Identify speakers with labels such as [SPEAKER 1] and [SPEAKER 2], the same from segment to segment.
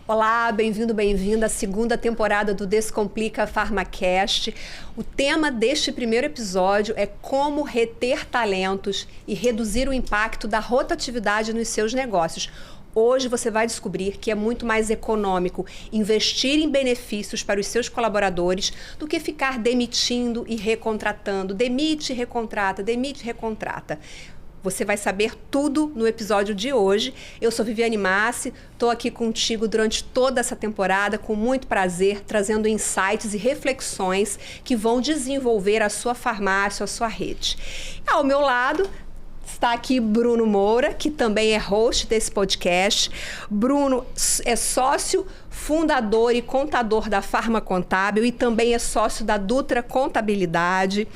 [SPEAKER 1] Olá, bem-vindo, bem-vinda à segunda temporada do Descomplica PharmaCast. O tema deste primeiro episódio é como reter talentos e reduzir o impacto da rotatividade nos seus negócios. Hoje você vai descobrir que é muito mais econômico investir em benefícios para os seus colaboradores do que ficar demitindo e recontratando. Demite, recontrata, demite, recontrata. Você vai saber tudo no episódio de hoje. Eu sou Viviane Massi, estou aqui contigo durante toda essa temporada, com muito prazer, trazendo insights e reflexões que vão desenvolver a sua farmácia, a sua rede. Ao meu lado está aqui Bruno Moura, que também é host desse podcast. Bruno é sócio, fundador e contador da Farma Contábil e também é sócio da Dutra Contabilidade.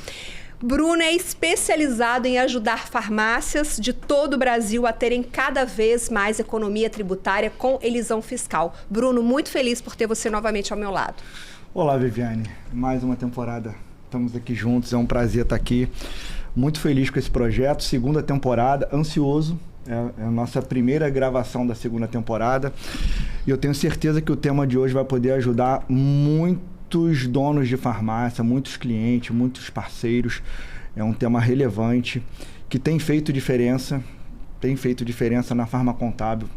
[SPEAKER 1] Bruno é especializado em ajudar farmácias de todo o Brasil a terem cada vez mais economia tributária com elisão fiscal. Bruno, muito feliz por ter você novamente ao meu lado.
[SPEAKER 2] Olá, Viviane. Mais uma temporada. Estamos aqui juntos, é um prazer estar aqui. Muito feliz com esse projeto, segunda temporada, ansioso. É a nossa primeira gravação da segunda temporada. E eu tenho certeza que o tema de hoje vai poder ajudar muitos donos de farmácia, muitos clientes, muitos parceiros. É um tema relevante que tem feito diferença na Farma Contábil.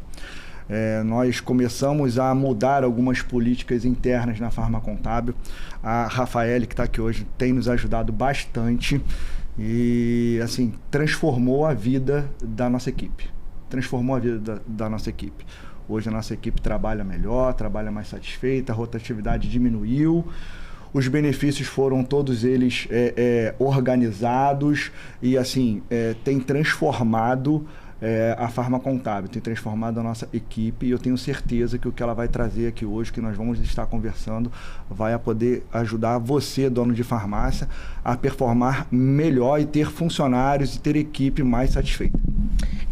[SPEAKER 2] Nós começamos a mudar algumas políticas internas na Farma Contábil. A Rafaele, que está aqui hoje, tem nos ajudado bastante e, assim, transformou a vida da nossa equipe. Hoje a nossa equipe trabalha melhor, trabalha mais satisfeita, a rotatividade diminuiu, os benefícios foram todos eles organizados e, assim, tem transformado a Farma Contábil, tem transformado a nossa equipe, e eu tenho certeza que o que ela vai trazer aqui hoje, que nós vamos estar conversando, vai poder ajudar você, dono de farmácia, a performar melhor e ter funcionários e ter equipe mais satisfeita.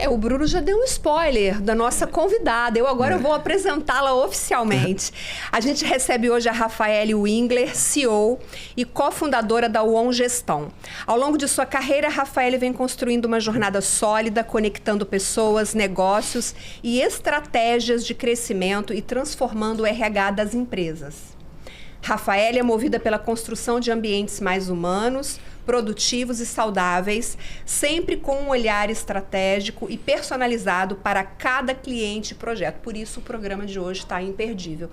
[SPEAKER 1] O Bruno já deu um spoiler da nossa convidada. Eu vou apresentá-la oficialmente. A gente recebe hoje a Rafaele Wingler, CEO e cofundadora da UON Gestão. Ao longo de sua carreira, a Rafaele vem construindo uma jornada sólida, conectando pessoas, negócios e estratégias de crescimento e transformando o RH das empresas. Rafaele é movida pela construção de ambientes mais humanos, produtivos e saudáveis, sempre com um olhar estratégico e personalizado para cada cliente e projeto. Por isso, o programa de hoje está imperdível.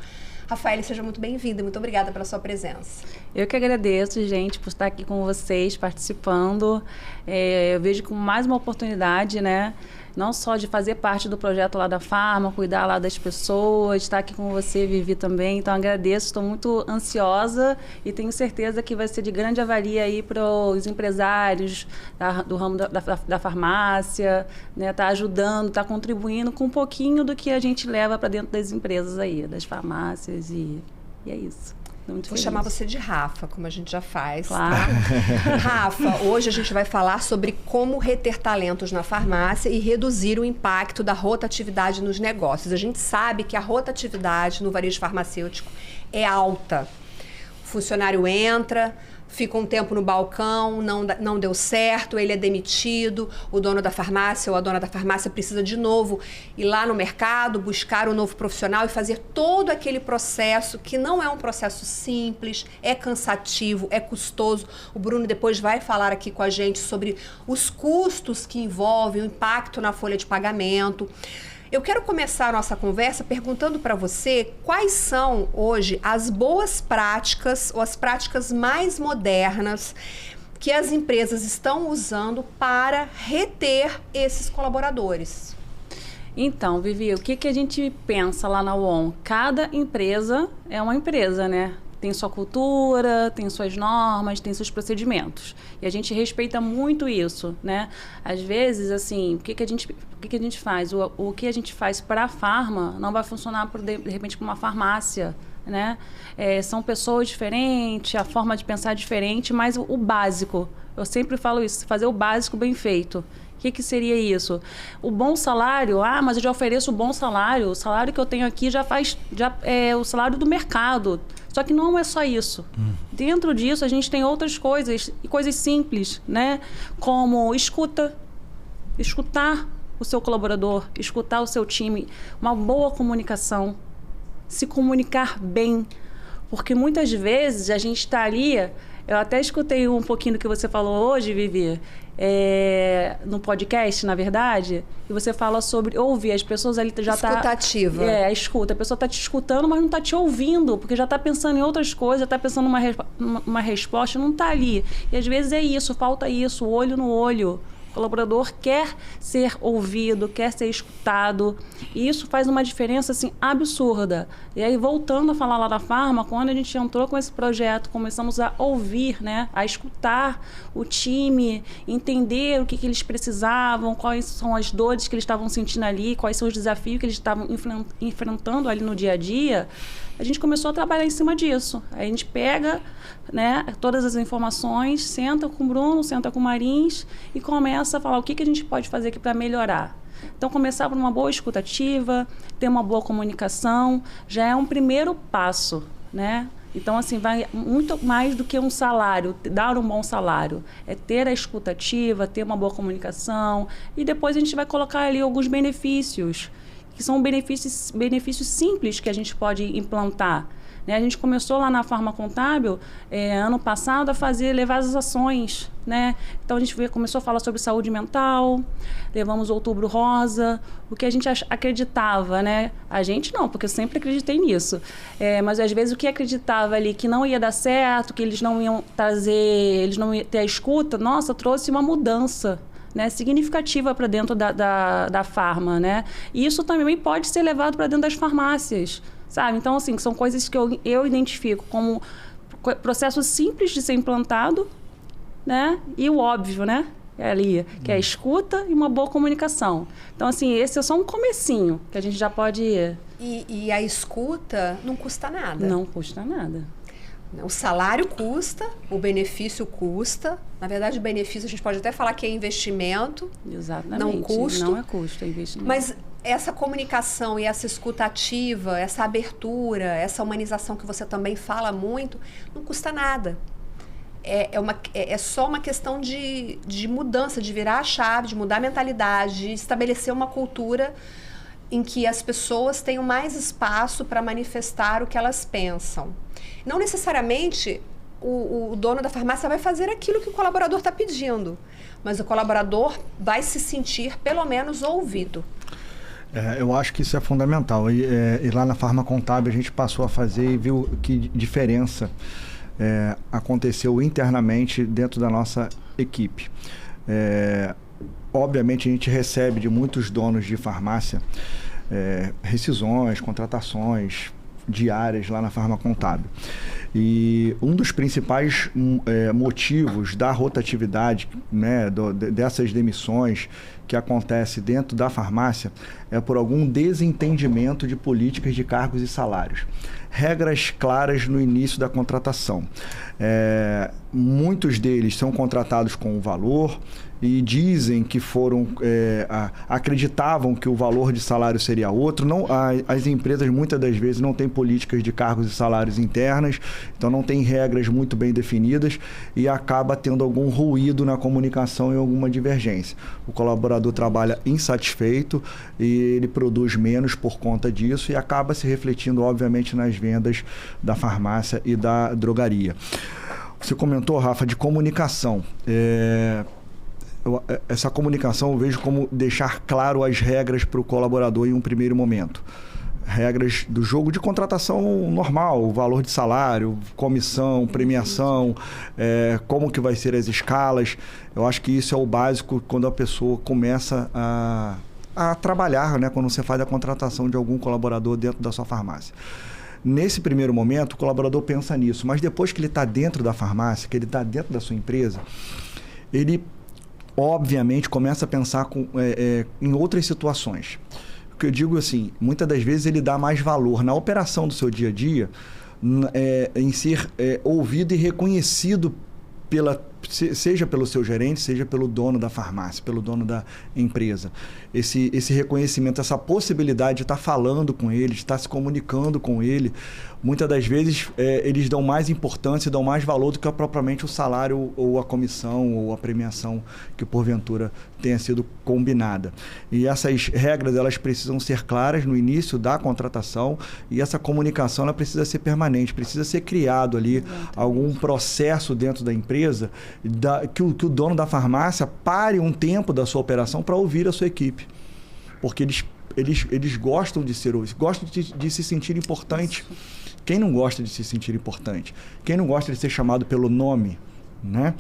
[SPEAKER 1] Rafaele, seja muito bem-vinda. Muito obrigada pela sua presença.
[SPEAKER 3] Eu que agradeço, gente, por estar aqui com vocês, participando. Eu vejo como mais uma oportunidade, né? Não só de fazer parte do projeto lá da Farma, cuidar lá das pessoas, estar aqui com você, Vivi, também. Então, agradeço, estou muito ansiosa e tenho certeza que vai ser de grande avalia aí para os empresários do ramo da farmácia, né? Tá ajudando, tá contribuindo com um pouquinho do que a gente leva para dentro das empresas aí, das farmácias e é isso.
[SPEAKER 1] Vou chamar você de Rafa, como a gente já faz.
[SPEAKER 3] Claro.
[SPEAKER 1] Tá? Rafa, hoje a gente vai falar sobre como reter talentos na farmácia e reduzir o impacto da rotatividade nos negócios. A gente sabe que a rotatividade no varejo farmacêutico é alta. O funcionário entra, fica um tempo no balcão, não deu certo, ele é demitido, o dono da farmácia ou a dona da farmácia precisa de novo ir lá no mercado, buscar um novo profissional e fazer todo aquele processo, que não é um processo simples, é cansativo, é custoso. O Bruno depois vai falar aqui com a gente sobre os custos que envolvem o impacto na folha de pagamento. Eu quero começar a nossa conversa perguntando para você quais são hoje as boas práticas ou as práticas mais modernas que as empresas estão usando para reter esses colaboradores.
[SPEAKER 3] Então, Vivi, o que a gente pensa lá na UON? Cada empresa é uma empresa, né? Tem sua cultura, tem suas normas, tem seus procedimentos. E a gente respeita muito isso, né? Às vezes, assim, o que a gente faz? O que a gente faz para a farma não vai funcionar, de repente, para uma farmácia, né? São pessoas diferentes, a forma de pensar é diferente, mas o básico, eu sempre falo isso, fazer o básico bem feito. O que seria isso? O bom salário, mas eu já ofereço o bom salário, o salário que eu tenho aqui já é o salário do mercado. Só que não é só isso. Dentro disso, a gente tem outras coisas, e coisas simples, né? Como escutar o seu colaborador, escutar o seu time, uma boa comunicação, se comunicar bem. Porque muitas vezes a gente está ali... Eu até escutei um pouquinho do que você falou hoje, Vivi, no podcast, na verdade, e você fala sobre ouvir. As pessoas ali já estão...
[SPEAKER 1] Escutativa.
[SPEAKER 3] A escuta. A pessoa está te escutando, mas não está te ouvindo, porque já está pensando em outras coisas, está pensando numa resposta, não está ali. E às vezes é isso, falta isso, olho no olho. O colaborador quer ser ouvido, quer ser escutado, e isso faz uma diferença assim, absurda. E aí, voltando a falar lá da Pharma, quando a gente entrou com esse projeto, começamos a ouvir, né, a escutar o time, entender o que eles precisavam, quais são as dores que eles estavam sentindo ali, quais são os desafios que eles estavam enfrentando ali no dia a dia, a gente começou a trabalhar em cima disso. Aí a gente pega, né, todas as informações, senta com o Bruno, senta com o Marins e começa a falar o que a gente pode fazer aqui para melhorar. Então, começar por uma boa escutativa, ter uma boa comunicação, já é um primeiro passo, né? Então, assim, vai muito mais do que um salário, dar um bom salário. É ter a escutativa, ter uma boa comunicação e depois a gente vai colocar ali alguns benefícios, que são benefícios simples que a gente pode implantar. Né? A gente começou lá na Pharma Contábil, ano passado, a levar as ações. Né? Então, a gente começou a falar sobre saúde mental, levamos o Outubro Rosa, o que a gente acreditava. Né? A gente não, porque eu sempre acreditei nisso. Mas, às vezes, o que acreditava ali que não ia dar certo, que eles não iam trazer, eles não iam ter a escuta, nossa, trouxe uma mudança, né, significativa para dentro da Pharma, né? E isso também pode ser levado para dentro das farmácias, sabe? Então, assim, são coisas que eu identifico como processo simples de ser implantado, né? E o óbvio, né? Ali, que é a escuta e uma boa comunicação. Então, assim, esse é só um comecinho que a gente já pode ir.
[SPEAKER 1] E a escuta não custa nada.
[SPEAKER 3] Não custa nada.
[SPEAKER 1] O salário custa, o benefício custa. Na verdade, o benefício a gente pode até falar que é investimento.
[SPEAKER 3] Exatamente.
[SPEAKER 1] Não custo.
[SPEAKER 3] Não é custo, é investimento.
[SPEAKER 1] Mas essa comunicação e essa escuta ativa, essa abertura, essa humanização que você também fala muito, não custa nada. É só uma questão de mudança, de virar a chave, de mudar a mentalidade, de estabelecer uma cultura em que as pessoas tenham mais espaço para manifestar o que elas pensam. Não necessariamente o dono da farmácia vai fazer aquilo que o colaborador está pedindo, mas o colaborador vai se sentir, pelo menos, ouvido.
[SPEAKER 2] Eu acho que isso é fundamental. E lá na Pharma Contábil a gente passou a fazer e viu que diferença aconteceu internamente dentro da nossa equipe. Obviamente a gente recebe de muitos donos de farmácia rescisões, contratações diárias lá na Pharma Contábil. E um dos principais motivos da rotatividade, né, dessas demissões que acontece dentro da farmácia é por algum desentendimento de políticas de cargos e salários. Regras claras no início da contratação. Muitos deles são contratados com um valor e dizem que acreditavam que o valor de salário seria outro. As empresas muitas das vezes não têm políticas de cargos e salários internas, então não tem regras muito bem definidas e acaba tendo algum ruído na comunicação e alguma divergência. O colaborador trabalha insatisfeito e ele produz menos por conta disso e acaba se refletindo, obviamente, nas vendas da farmácia e da drogaria. Você comentou, Rafa, de comunicação. Essa comunicação eu vejo como deixar claro as regras para o colaborador em um primeiro momento. Regras do jogo de contratação normal, o valor de salário, comissão, premiação, como que vai ser as escalas. Eu acho que isso é o básico quando a pessoa começa a trabalhar, né, quando você faz a contratação de algum colaborador dentro da sua farmácia. Nesse primeiro momento, o colaborador pensa nisso, mas depois que ele está dentro da farmácia, que ele está dentro da sua empresa, ele obviamente começa a pensar em outras situações. O que eu digo assim, muitas das vezes ele dá mais valor na operação do seu dia a dia, em ser ouvido e reconhecido seja pelo seu gerente, seja pelo dono da farmácia, pelo dono da empresa. Esse reconhecimento, essa possibilidade de estar falando com ele, de estar se comunicando com ele, muitas das vezes eles dão mais importância e dão mais valor do que propriamente o salário ou a comissão ou a premiação que porventura tenha sido combinada. E essas regras, elas precisam ser claras no início da contratação, e essa comunicação ela precisa ser permanente, precisa ser criado ali algum processo dentro da empresa que o dono da farmácia pare um tempo da sua operação para ouvir a sua equipe. Porque eles gostam de ser ouvidos, gostam de se sentir importante. Quem não gosta de se sentir importante? Quem não gosta de ser chamado pelo nome, né?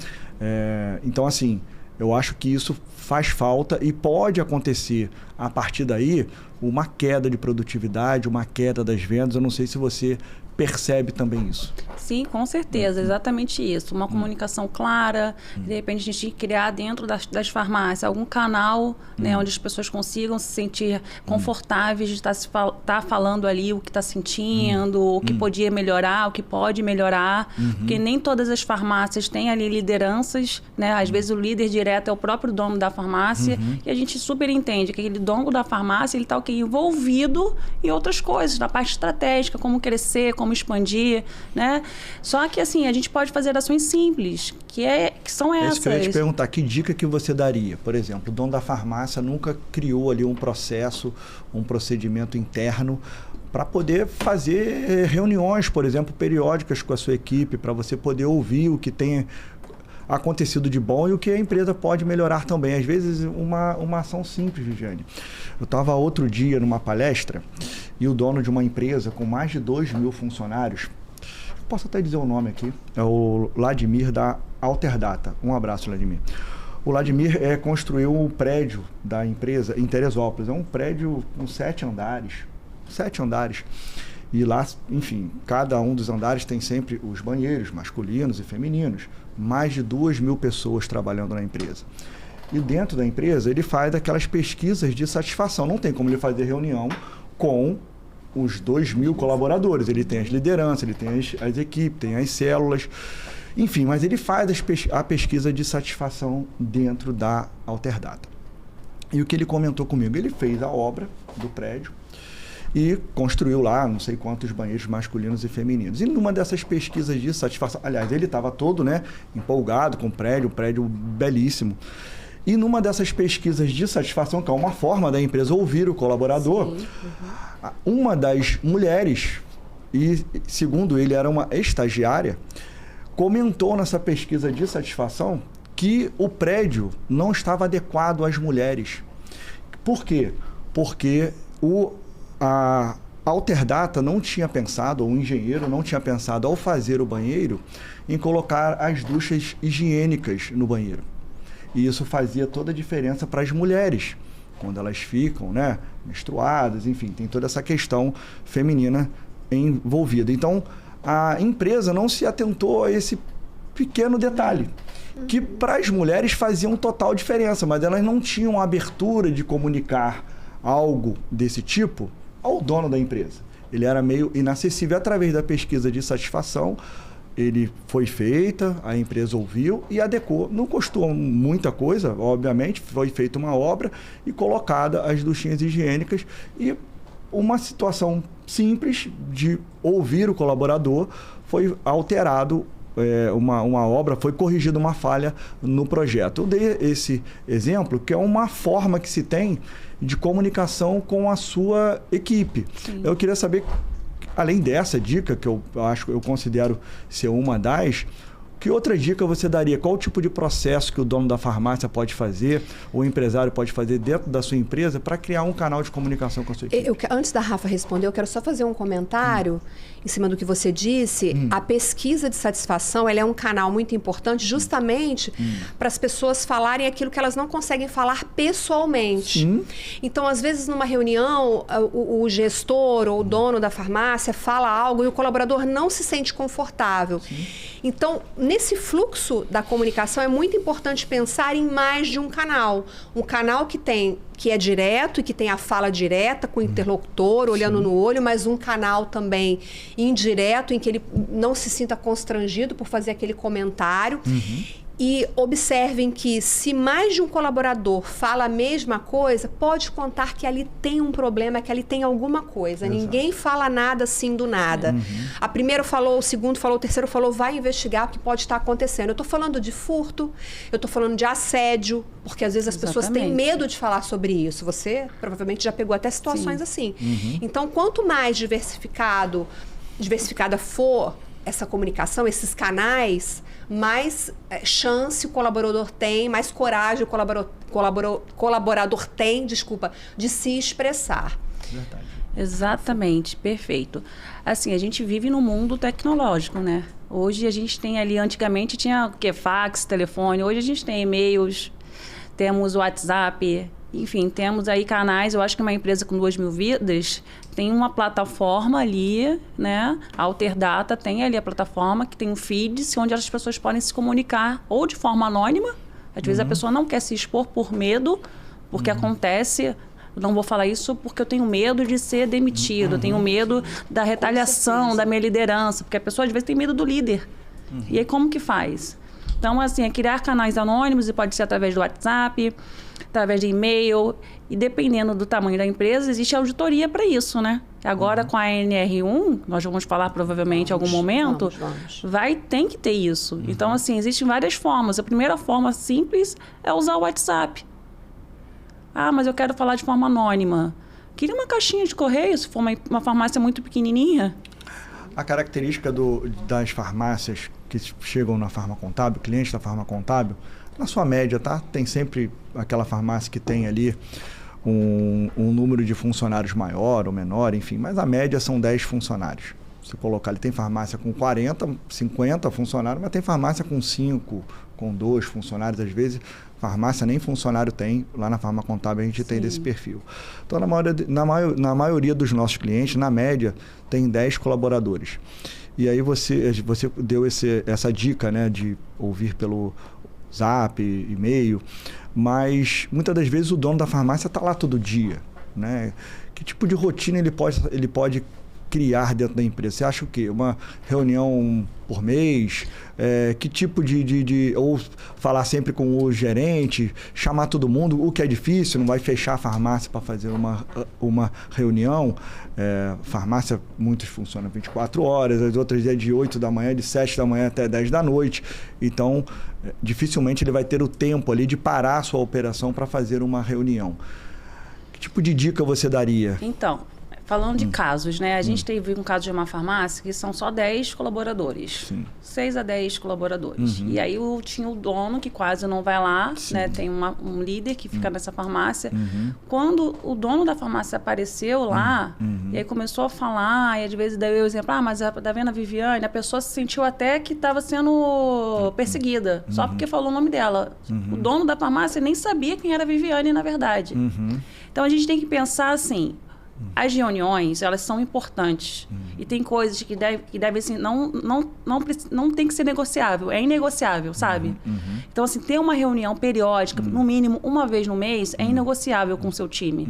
[SPEAKER 2] Então, assim, eu acho que isso faz falta e pode acontecer, a partir daí, uma queda de produtividade, uma queda das vendas. Eu não sei se você percebe também isso.
[SPEAKER 3] Sim, com certeza, exatamente isso. Uma comunicação clara, de repente a gente criar dentro das farmácias algum canal, né, onde as pessoas consigam se sentir confortáveis de estar falando ali o que está sentindo, o que podia melhorar, o que pode melhorar, porque nem todas as farmácias têm ali lideranças, né? Às vezes o líder direto é o próprio dono da farmácia, e a gente super entende que aquele dono da farmácia, ele está envolvido em outras coisas, na parte estratégica, como crescer, como expandir, né? Só que, assim, a gente pode fazer ações simples, que são essas.
[SPEAKER 2] É isso que eu ia te perguntar, que dica que você daria? Por exemplo, o dono da farmácia nunca criou ali um processo, um procedimento interno para poder fazer reuniões, por exemplo, periódicas com a sua equipe, para você poder ouvir o que tem acontecido de bom e o que a empresa pode melhorar também. Às vezes, uma ação simples, Viviane. Eu estava outro dia numa palestra e o dono de uma empresa com mais de 2.000 funcionários, posso até dizer o nome aqui, é o Vladimir da Alterdata. Um abraço, Vladimir. O Vladimir construiu um prédio da empresa em Teresópolis. É um prédio com 7 andares. 7 andares. E lá, enfim, cada um dos andares tem sempre os banheiros masculinos e femininos. Mais de 2.000 pessoas trabalhando na empresa. E dentro da empresa, ele faz aquelas pesquisas de satisfação. Não tem como ele fazer reunião com os 2.000 colaboradores. Ele tem as lideranças, ele tem as equipes, tem as células, enfim, mas ele faz a pesquisa de satisfação dentro da Alterdata. E o que ele comentou comigo? Ele fez a obra do prédio e construiu lá não sei quantos banheiros masculinos e femininos. E numa dessas pesquisas de satisfação, aliás, ele estava todo, né, empolgado com o prédio, um prédio belíssimo. E numa dessas pesquisas de satisfação, que é uma forma da empresa ouvir o colaborador, uma das mulheres, e segundo ele era uma estagiária, comentou nessa pesquisa de satisfação que o prédio não estava adequado às mulheres. Por quê? Porque a Alterdata não tinha pensado, ou o engenheiro não tinha pensado, ao fazer o banheiro, em colocar as duchas higiênicas no banheiro. E isso fazia toda a diferença para as mulheres, quando elas ficam, né, menstruadas, enfim, tem toda essa questão feminina envolvida. Então, a empresa não se atentou a esse pequeno detalhe, que para as mulheres fazia total diferença, mas elas não tinham a abertura de comunicar algo desse tipo ao dono da empresa. Ele era meio inacessível. Através da pesquisa de satisfação, ele foi feita, a empresa ouviu e adequou. Não custou muita coisa, obviamente, foi feita uma obra e colocada as duchinhas higiênicas, e uma situação simples de ouvir o colaborador, foi alterado uma obra, foi corrigida uma falha no projeto. Eu dei esse exemplo, que é uma forma que se tem de comunicação com a sua equipe. Sim. Eu queria saber, além dessa dica, que eu considero ser uma das, que outra dica você daria? Qual o tipo de processo que o dono da farmácia pode fazer, ou o empresário pode fazer dentro da sua empresa para criar um canal de comunicação com a sua equipe?
[SPEAKER 1] Antes da Rafa responder, eu quero só fazer um comentário em cima do que você disse. A pesquisa de satisfação, ela é um canal muito importante justamente para as pessoas falarem aquilo que elas não conseguem falar pessoalmente. Sim. Então, às vezes, numa reunião, o gestor ou o dono da farmácia fala algo e o colaborador não se sente confortável. Sim. Então, nesse fluxo da comunicação, é muito importante pensar em mais de um canal. Um canal que é direto e que tem a fala direta com o interlocutor, olhando Sim. no olho, mas um canal também indireto, em que ele não se sinta constrangido por fazer aquele comentário. E observem que se mais de um colaborador fala a mesma coisa, pode contar que ali tem um problema, que ali tem alguma coisa.
[SPEAKER 2] Exato.
[SPEAKER 1] Ninguém fala nada assim do nada. A primeira falou, o segundo falou, o terceiro falou, vai investigar o que pode estar acontecendo. Eu estou falando de furto, eu estou falando de assédio, porque às vezes as pessoas têm medo de falar sobre isso. Você provavelmente já pegou até situações assim. Então, quanto mais diversificada for essa comunicação, esses canais, mais chance o colaborador tem, mais coragem o colaborador tem, de se expressar.
[SPEAKER 2] Verdade.
[SPEAKER 3] Exatamente, perfeito. Assim, a gente vive num mundo tecnológico, né? Hoje a gente tem ali, antigamente tinha o quê? Fax, telefone, hoje a gente tem e-mails, temos WhatsApp, enfim, temos aí canais. Eu acho que uma empresa com 2.000 vidas tem uma plataforma ali, né? A Alterdata tem ali a plataforma que tem um feed onde as pessoas podem se comunicar ou de forma anônima. Às vezes a pessoa não quer se expor por medo, porque acontece... Eu não vou falar isso porque eu tenho medo de ser demitido, eu tenho medo da retaliação da minha liderança, porque a pessoa às vezes tem medo do líder. E aí como que faz? Então, assim, é criar canais anônimos, e pode ser através do WhatsApp, através de e-mail, e dependendo do tamanho da empresa, existe auditoria para isso, né? Agora, com a NR1, nós vamos falar provavelmente em algum momento, tem que ter isso. Então, assim, existem várias formas. A primeira forma simples é usar o WhatsApp. Ah, mas eu quero falar de forma anônima. Queria uma caixinha de correio, se for uma farmácia muito pequenininha.
[SPEAKER 2] A característica das farmácias que chegam na Farma Contábil, clientes da Farma Contábil, na sua média, tá? Tem sempre aquela farmácia que tem ali um número de funcionários maior ou menor, enfim, mas a média são 10 funcionários. Se colocar, ele tem farmácia com 40, 50 funcionários, mas tem farmácia com 5, com 2 funcionários, às vezes farmácia nem funcionário tem, lá na Farma Contábil a gente tem desse perfil. Então, na maioria dos nossos clientes, na média, tem 10 colaboradores. E aí você deu essa dica, né, de ouvir pelo Zap, e-mail, mas muitas das vezes o dono da farmácia está lá todo dia, né? Que tipo de rotina ele pode criar dentro da empresa? Você acha o quê? Uma reunião por mês? Que tipo ou falar sempre com o gerente, chamar todo mundo, o que é difícil, não vai fechar a farmácia para fazer uma reunião. Farmácia, muitos funcionam 24 horas, as outras é de 8 da manhã, de 7 da manhã até 10 da noite. Então, dificilmente ele vai ter o tempo ali de parar a sua operação para fazer uma reunião. Que tipo de dica você daria?
[SPEAKER 3] Então, falando de casos, né? A gente teve um caso de uma farmácia que são só 10 colaboradores. Sim. 6 a 10 colaboradores. E aí tinha o dono que quase não vai lá, né? Tem um líder que fica nessa farmácia. Quando o dono da farmácia apareceu lá, e aí começou a falar, e às vezes deu o exemplo, mas tá vendo a Viviane? A pessoa se sentiu até que estava sendo perseguida, só porque falou o nome dela. O dono da farmácia nem sabia quem era a Viviane, na verdade. Então, a gente tem que pensar assim, as reuniões, elas são importantes. E tem coisas que devem assim, não tem que ser negociável. É inegociável, sabe? Então, assim, ter uma reunião periódica, no mínimo uma vez no mês, é inegociável com o seu time.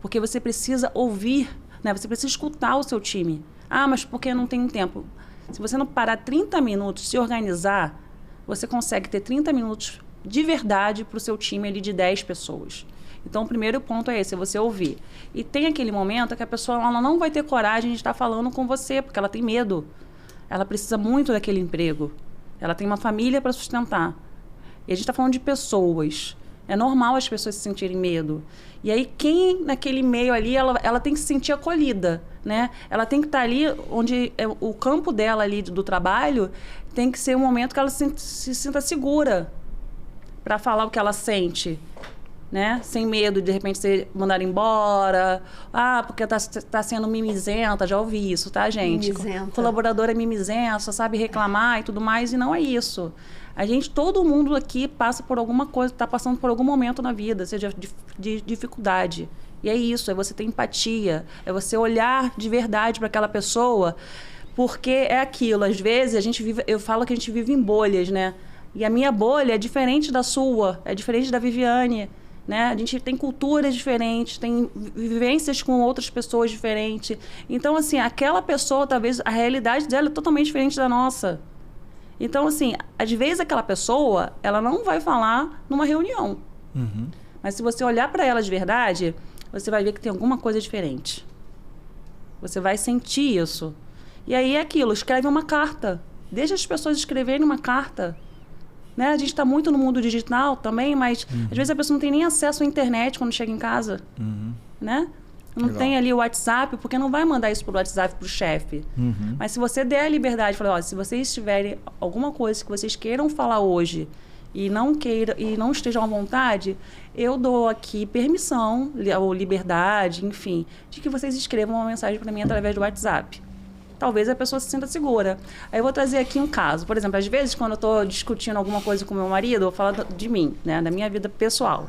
[SPEAKER 3] Porque você precisa ouvir, né? Você precisa escutar o seu time. Ah, mas por que não tem tempo? Se você não parar 30 minutos, se organizar, você consegue ter 30 minutos de verdade para o seu time ali de 10 pessoas. Então, o primeiro ponto é esse, é você ouvir. E tem aquele momento que a pessoa ela não vai ter coragem de estar falando com você, porque ela tem medo. Ela precisa muito daquele emprego. Ela tem uma família para sustentar. E a gente está falando de pessoas. É normal as pessoas se sentirem medo. E aí, quem naquele meio ali, ela tem que se sentir acolhida, né? Ela tem que estar ali onde o campo dela ali do trabalho tem que ser um momento que ela se sinta segura para falar o que ela sente. Né? Sem medo de repente ser mandada embora. Porque tá sendo mimizenta. Já ouvi isso, tá, gente?
[SPEAKER 1] Mimizenta.
[SPEAKER 3] Colaboradora é mimizenta, só sabe reclamar e tudo mais, e não é isso. Todo mundo aqui passa por alguma coisa, está passando por algum momento na vida, seja de dificuldade. E é isso, é você ter empatia, é você olhar de verdade para aquela pessoa, porque é aquilo. Às vezes eu falo que a gente vive em bolhas, né? E a minha bolha é diferente da sua, é diferente da Viviane. Né? A gente tem culturas diferentes, tem vivências com outras pessoas diferentes. Então, assim, aquela pessoa, talvez, a realidade dela é totalmente diferente da nossa. Então, assim, às vezes aquela pessoa, ela não vai falar numa reunião. Mas se você olhar para ela de verdade, você vai ver que tem alguma coisa diferente. Você vai sentir isso. E aí é aquilo, escreve uma carta. Deixa as pessoas escreverem uma carta. Né? A gente está muito no mundo digital também, mas às vezes a pessoa não tem nem acesso à internet quando chega em casa. Né? Não
[SPEAKER 2] Legal.
[SPEAKER 3] tem ali o WhatsApp, porque não vai mandar isso por WhatsApp para o chefe. Mas se você der a liberdade, falar, ó, se vocês tiverem alguma coisa que vocês queiram falar hoje e não estejam à vontade, eu dou aqui permissão, ou liberdade, enfim, de que vocês escrevam uma mensagem para mim através do WhatsApp. Talvez a pessoa se sinta segura. Aí eu vou trazer aqui um caso. Por exemplo, às vezes, quando eu estou discutindo alguma coisa com meu marido, eu falo de mim, né, da minha vida pessoal.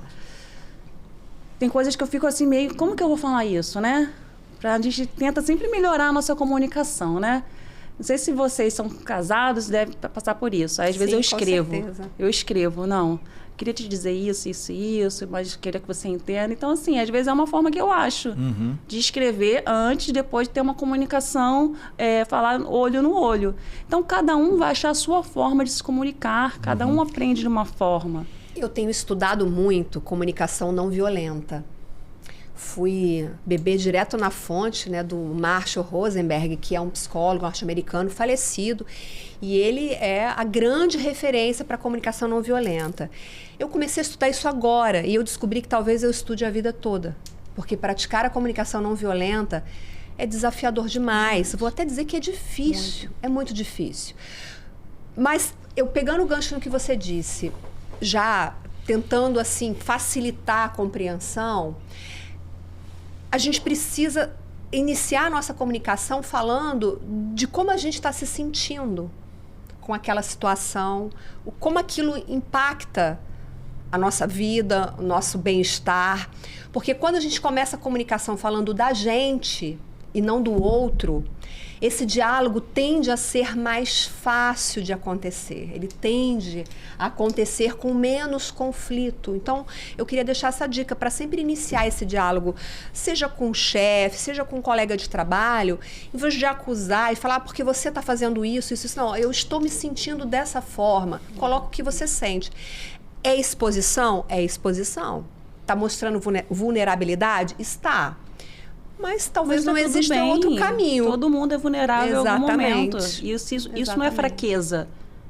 [SPEAKER 3] Tem coisas que eu fico assim meio... Como que eu vou falar isso, né? A gente tenta sempre melhorar a nossa comunicação, né? Não sei se vocês são casados, devem passar por isso. Aí, às vezes eu escrevo.
[SPEAKER 1] Com certeza.
[SPEAKER 3] Eu escrevo, não... Queria te dizer isso, mas queria que você entenda. Então, assim, às vezes é uma forma que eu acho de escrever antes, depois de ter uma comunicação, falar olho no olho. Então, cada um vai achar a sua forma de se comunicar, cada um aprende de uma forma.
[SPEAKER 1] Eu tenho estudado muito comunicação não violenta. Fui beber direto na fonte, né, do Marshall Rosenberg, que é um psicólogo norte-americano falecido, e ele é a grande referência para a comunicação não violenta. Eu comecei a estudar isso agora e eu descobri que talvez eu estude a vida toda, porque praticar a comunicação não violenta é desafiador demais. Vou até dizer que é difícil, é muito difícil. Mas eu pegando o gancho no que você disse, já tentando assim facilitar a compreensão, a gente precisa iniciar a nossa comunicação falando de como a gente está se sentindo com aquela situação, como aquilo impacta a nossa vida, o nosso bem-estar. Porque quando a gente começa a comunicação falando da gente e não do outro, esse diálogo tende a ser mais fácil de acontecer. Ele tende a acontecer com menos conflito. Então, eu queria deixar essa dica para sempre iniciar esse diálogo, seja com o chefe, seja com um colega de trabalho, em vez de acusar e falar porque você está fazendo isso. Não, eu estou me sentindo dessa forma. Coloca o que você sente. É exposição? É exposição. Está mostrando vulnerabilidade? Está. Mas talvez não exista outro caminho.
[SPEAKER 3] Todo mundo é vulnerável em algum momento. Isso não é
[SPEAKER 1] Exatamente.
[SPEAKER 3] fraqueza.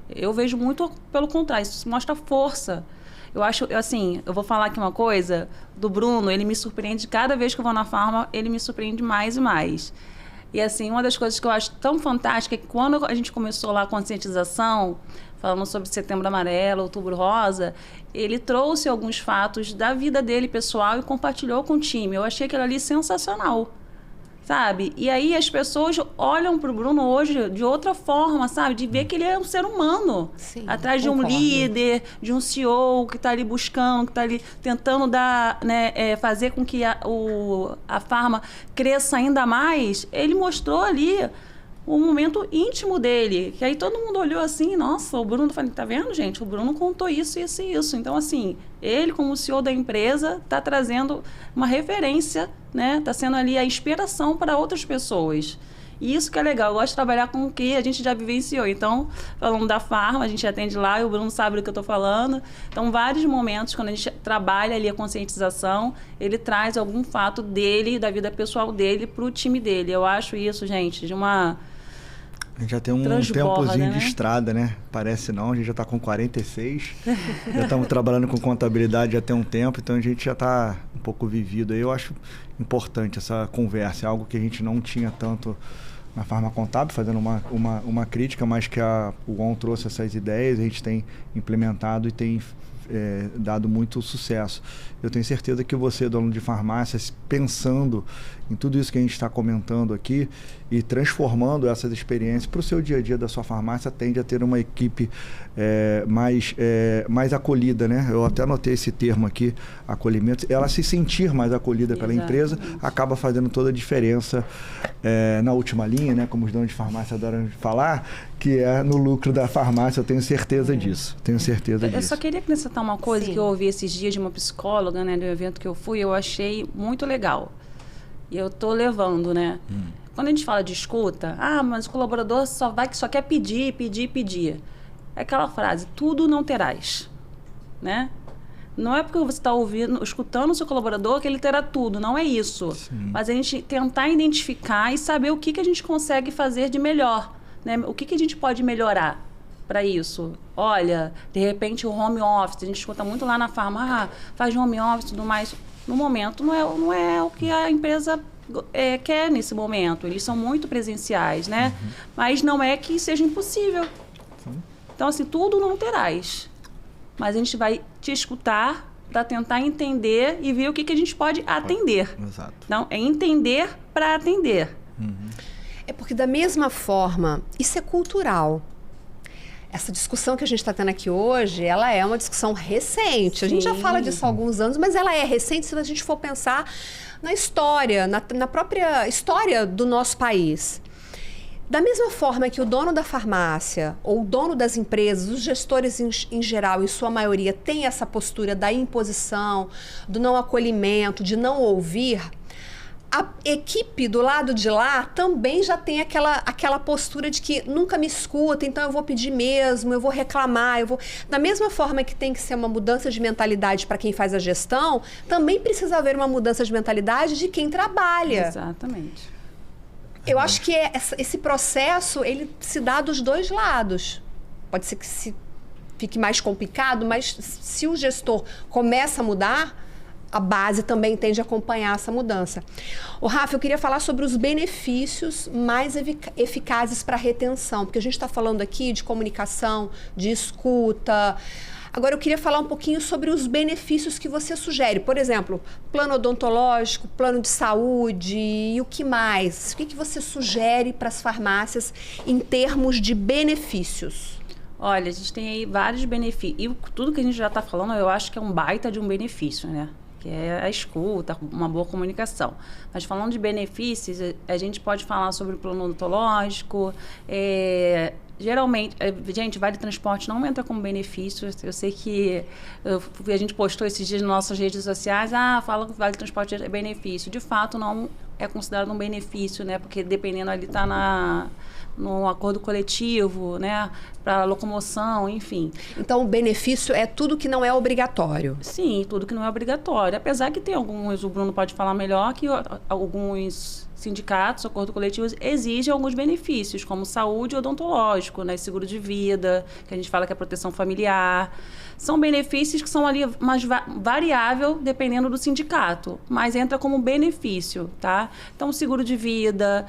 [SPEAKER 3] Eu vejo muito pelo contrário, isso mostra força. Eu acho, assim, eu vou falar aqui uma coisa do Bruno, ele me surpreende cada vez que eu vou na farma, ele me surpreende mais e mais. E assim, uma das coisas que eu acho tão fantástica é que quando a gente começou lá a conscientização, falando sobre Setembro Amarelo, Outubro Rosa, ele trouxe alguns fatos da vida dele pessoal e compartilhou com o time. Eu achei aquilo ali sensacional, sabe? E aí as pessoas olham para o Bruno hoje de outra forma, sabe? De ver que ele é um ser humano.
[SPEAKER 1] Sim,
[SPEAKER 3] atrás de um
[SPEAKER 1] concordo.
[SPEAKER 3] líder, de um CEO que está ali buscando, que está ali tentando dar, né, fazer com que a farma cresça ainda mais. Ele mostrou ali o momento íntimo dele, que aí todo mundo olhou assim, nossa, o Bruno, tá vendo, gente? O Bruno contou isso, isso e isso. Então, assim, ele, como CEO da empresa, está trazendo uma referência, né? Está sendo ali a inspiração para outras pessoas. E isso que é legal, eu gosto de trabalhar com o que a gente já vivenciou. Então, falando da farma, a gente atende lá e o Bruno sabe do que eu estou falando. Então, vários momentos, quando a gente trabalha ali a conscientização, ele traz algum fato dele, da vida pessoal dele, para o time dele. Eu acho isso, gente, de uma...
[SPEAKER 2] A gente já tem um tempozinho de estrada, né? Parece não, a gente já está com 46. Já estamos trabalhando com contabilidade já tem um tempo, então a gente já está um pouco vivido. Eu acho importante essa conversa, é algo que a gente não tinha tanto na Farma Contábil, fazendo uma crítica, mas que o ON trouxe essas ideias, a gente tem implementado e tem dado muito sucesso. Eu tenho certeza que você, dono de farmácia, pensando em tudo isso que a gente está comentando aqui e transformando essas experiências para o seu dia a dia da sua farmácia, tende a ter uma equipe mais acolhida, né? Eu até anotei esse termo aqui, acolhimento. Ela se sentir mais acolhida pela empresa acaba fazendo toda a diferença na última linha, né? Como os donos de farmácia adoram falar, que é no lucro da farmácia. Eu tenho certeza disso. Tenho certeza disso.
[SPEAKER 3] Eu só queria acrescentar uma coisa que eu ouvi esses dias de uma psicóloga, né, do evento que eu fui, eu achei muito legal. E eu tô levando, né? Quando a gente fala de escuta, mas o colaborador só quer pedir. É aquela frase, tudo não terás, né? Não é porque você está escutando o seu colaborador que ele terá tudo, não é isso.
[SPEAKER 2] Sim.
[SPEAKER 3] Mas a gente tentar identificar e saber o que a gente consegue fazer de melhor, né? O que a gente pode melhorar para isso. Olha, de repente o home office, a gente escuta muito lá na farma, faz home office e tudo mais. No momento não é o que a empresa quer nesse momento. Eles são muito presenciais, né? Mas não é que seja impossível. Então, assim, tudo não terás. Mas a gente vai te escutar para tentar entender e ver o que a gente pode atender.
[SPEAKER 2] Exato.
[SPEAKER 3] Então, é entender para atender.
[SPEAKER 1] É porque, da mesma forma, isso é cultural. Essa discussão que a gente está tendo aqui hoje, ela é uma discussão recente. A gente já fala disso há alguns anos, mas ela é recente se a gente for pensar na história, na própria história do nosso país. Da mesma forma que o dono da farmácia, ou o dono das empresas, os gestores em geral, em sua maioria, tem essa postura da imposição, do não acolhimento, de não ouvir, a equipe do lado de lá também já tem aquela postura de que nunca me escuta, então eu vou pedir mesmo, eu vou reclamar, Da mesma forma que tem que ser uma mudança de mentalidade para quem faz a gestão, também precisa haver uma mudança de mentalidade de quem trabalha.
[SPEAKER 3] Exatamente.
[SPEAKER 1] Eu acho que esse processo, ele se dá dos dois lados. Pode ser que fique mais complicado, mas se o gestor começa a mudar, a base também tende a acompanhar essa mudança. Rafa, eu queria falar sobre os benefícios mais eficazes para a retenção, porque a gente está falando aqui de comunicação, de escuta. Agora, eu queria falar um pouquinho sobre os benefícios que você sugere. Por exemplo, plano odontológico, plano de saúde e o que mais? O que você sugere para as farmácias em termos de benefícios?
[SPEAKER 3] Olha, a gente tem aí vários benefícios. E tudo que a gente já está falando, eu acho que é um baita de um benefício, né? Que é a escuta, uma boa comunicação. Mas falando de benefícios, a gente pode falar sobre o plano odontológico. Geralmente, gente, vale transporte não entra como benefício. Eu sei que a gente postou esses dias nas nossas redes sociais, fala que vale transporte é benefício. De fato, não é considerado um benefício, né? Porque dependendo ali está no acordo coletivo, né? Para locomoção, enfim.
[SPEAKER 1] Então, o benefício é tudo que não é obrigatório?
[SPEAKER 3] Sim, tudo que não é obrigatório. Apesar que tem alguns, o Bruno pode falar melhor, que alguns sindicatos, acordo coletivo, exigem alguns benefícios, como saúde e odontológico, né? Seguro de vida, que a gente fala que é proteção familiar. São benefícios que são ali mais variável dependendo do sindicato, mas entra como benefício, tá? Então, seguro de vida,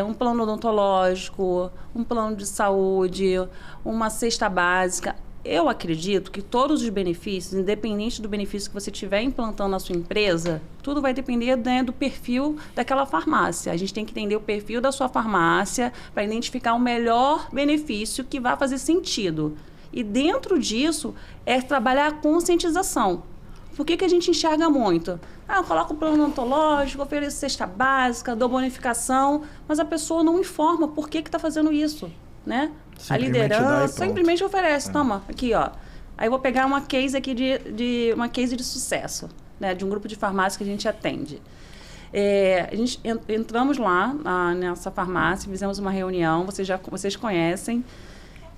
[SPEAKER 3] um plano odontológico, um plano de saúde, uma cesta básica. Eu acredito que todos os benefícios, independente do benefício que você estiver implantando na sua empresa, tudo vai depender, né, do perfil daquela farmácia. A gente tem que entender o perfil da sua farmácia para identificar o melhor benefício que vai fazer sentido. E dentro disso, é trabalhar a conscientização. Por que a gente enxerga muito? Eu coloco o plano odontológico, ofereço cesta básica, dou bonificação, mas a pessoa não informa por que está fazendo isso, né? A liderança simplesmente oferece. Toma, aqui, ó. Aí eu vou pegar uma case aqui uma case de sucesso, né? De um grupo de farmácia que a gente atende. A gente entramos lá nessa farmácia, fizemos uma reunião, vocês conhecem.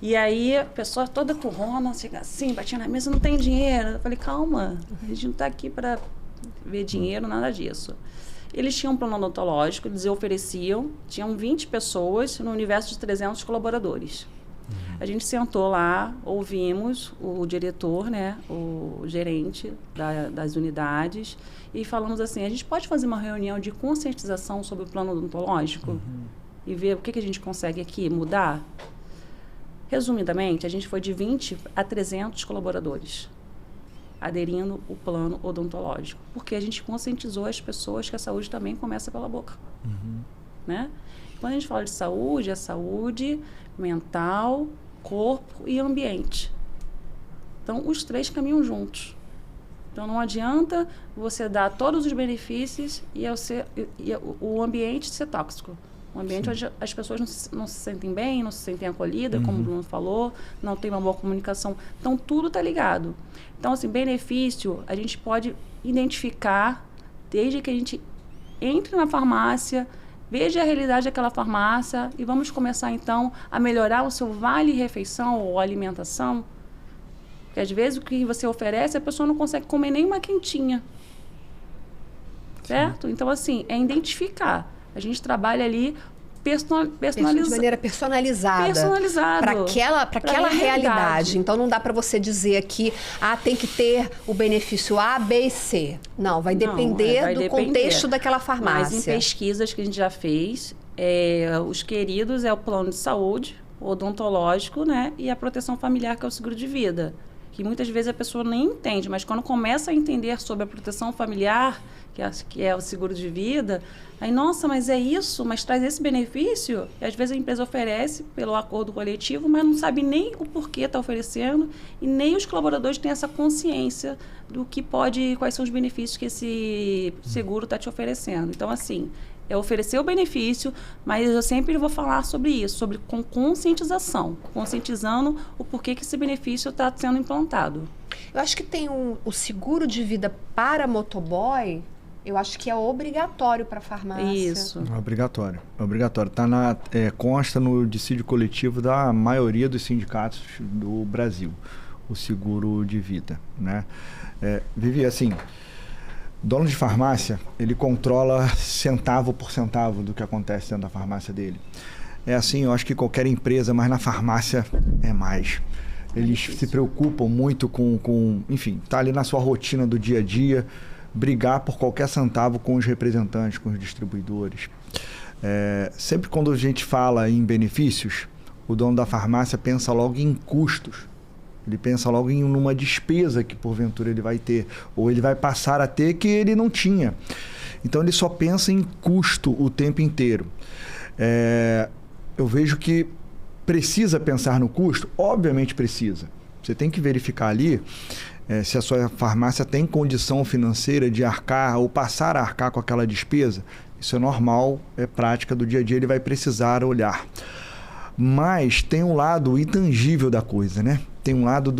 [SPEAKER 3] E aí, a pessoa toda turrona, chega assim, batia na mesa, não tem dinheiro. Eu falei, calma, a gente não está aqui para ver dinheiro, nada disso. Eles tinham um plano odontológico, eles ofereciam, tinham 20 pessoas no universo de 300 colaboradores. A gente sentou lá, ouvimos o diretor, né, o gerente das unidades, e falamos assim, a gente pode fazer uma reunião de conscientização sobre o plano odontológico? E ver o que a gente consegue aqui mudar? Resumidamente, a gente foi de 20 a 300 colaboradores aderindo o plano odontológico, porque a gente conscientizou as pessoas que a saúde também começa pela boca. Né? Quando a gente fala de saúde, é saúde mental, corpo e ambiente. Então, os três caminham juntos. Então, não adianta você dar todos os benefícios e o ambiente ser tóxico. Um ambiente onde as pessoas não se sentem bem, não se sentem acolhidas, como o Bruno falou, não tem uma boa comunicação. Então, tudo está ligado. Então, assim, benefício, a gente pode identificar desde que a gente entre na farmácia, veja a realidade daquela farmácia e vamos começar, então, a melhorar o seu vale-refeição ou alimentação. Porque, às vezes, o que você oferece, a pessoa não consegue comer nem uma quentinha. Certo? Sim. Então, assim, é identificar. A gente trabalha ali
[SPEAKER 1] de maneira personalizada. Para aquela realidade. Então, não dá para você dizer que tem que ter o benefício A, B e C. Não, vai depender do contexto daquela farmácia.
[SPEAKER 3] Mas em pesquisas que a gente já fez, os queridos é o plano de saúde, o odontológico, né? E a proteção familiar, que é o seguro de vida. Que muitas vezes a pessoa nem entende, mas quando começa a entender sobre a proteção familiar, que é o seguro de vida, aí, nossa, mas é isso? Mas traz esse benefício? E às vezes a empresa oferece pelo acordo coletivo, mas não sabe nem o porquê está oferecendo e nem os colaboradores têm essa consciência do que quais são os benefícios que esse seguro está te oferecendo. Então, assim, é oferecer o benefício, mas eu sempre vou falar sobre isso, com conscientização, conscientizando o porquê que esse benefício está sendo implantado.
[SPEAKER 1] Eu acho que tem o seguro de vida para motoboy, eu acho que é obrigatório para a farmácia.
[SPEAKER 3] Isso.
[SPEAKER 2] É obrigatório. Consta no dissídio coletivo da maioria dos sindicatos do Brasil, o seguro de vida, né? Vivi, assim, dono de farmácia, ele controla centavo por centavo do que acontece dentro da farmácia dele. É assim, eu acho que qualquer empresa, mas na farmácia é mais. Eles se preocupam muito enfim, tá ali na sua rotina do dia a dia, brigar por qualquer centavo com os representantes, com os distribuidores. Sempre quando a gente fala em benefícios, o dono da farmácia pensa logo em custos. Ele pensa logo em uma despesa que porventura ele vai ter, ou ele vai passar a ter que ele não tinha. Então ele só pensa em custo o tempo inteiro. Eu vejo que precisa pensar no custo? Obviamente precisa. Você tem que verificar ali se a sua farmácia tem condição financeira de arcar ou passar a arcar com aquela despesa. Isso é normal, é prática do dia a dia, ele vai precisar olhar. Mas tem um lado intangível da coisa, né? Tem um lado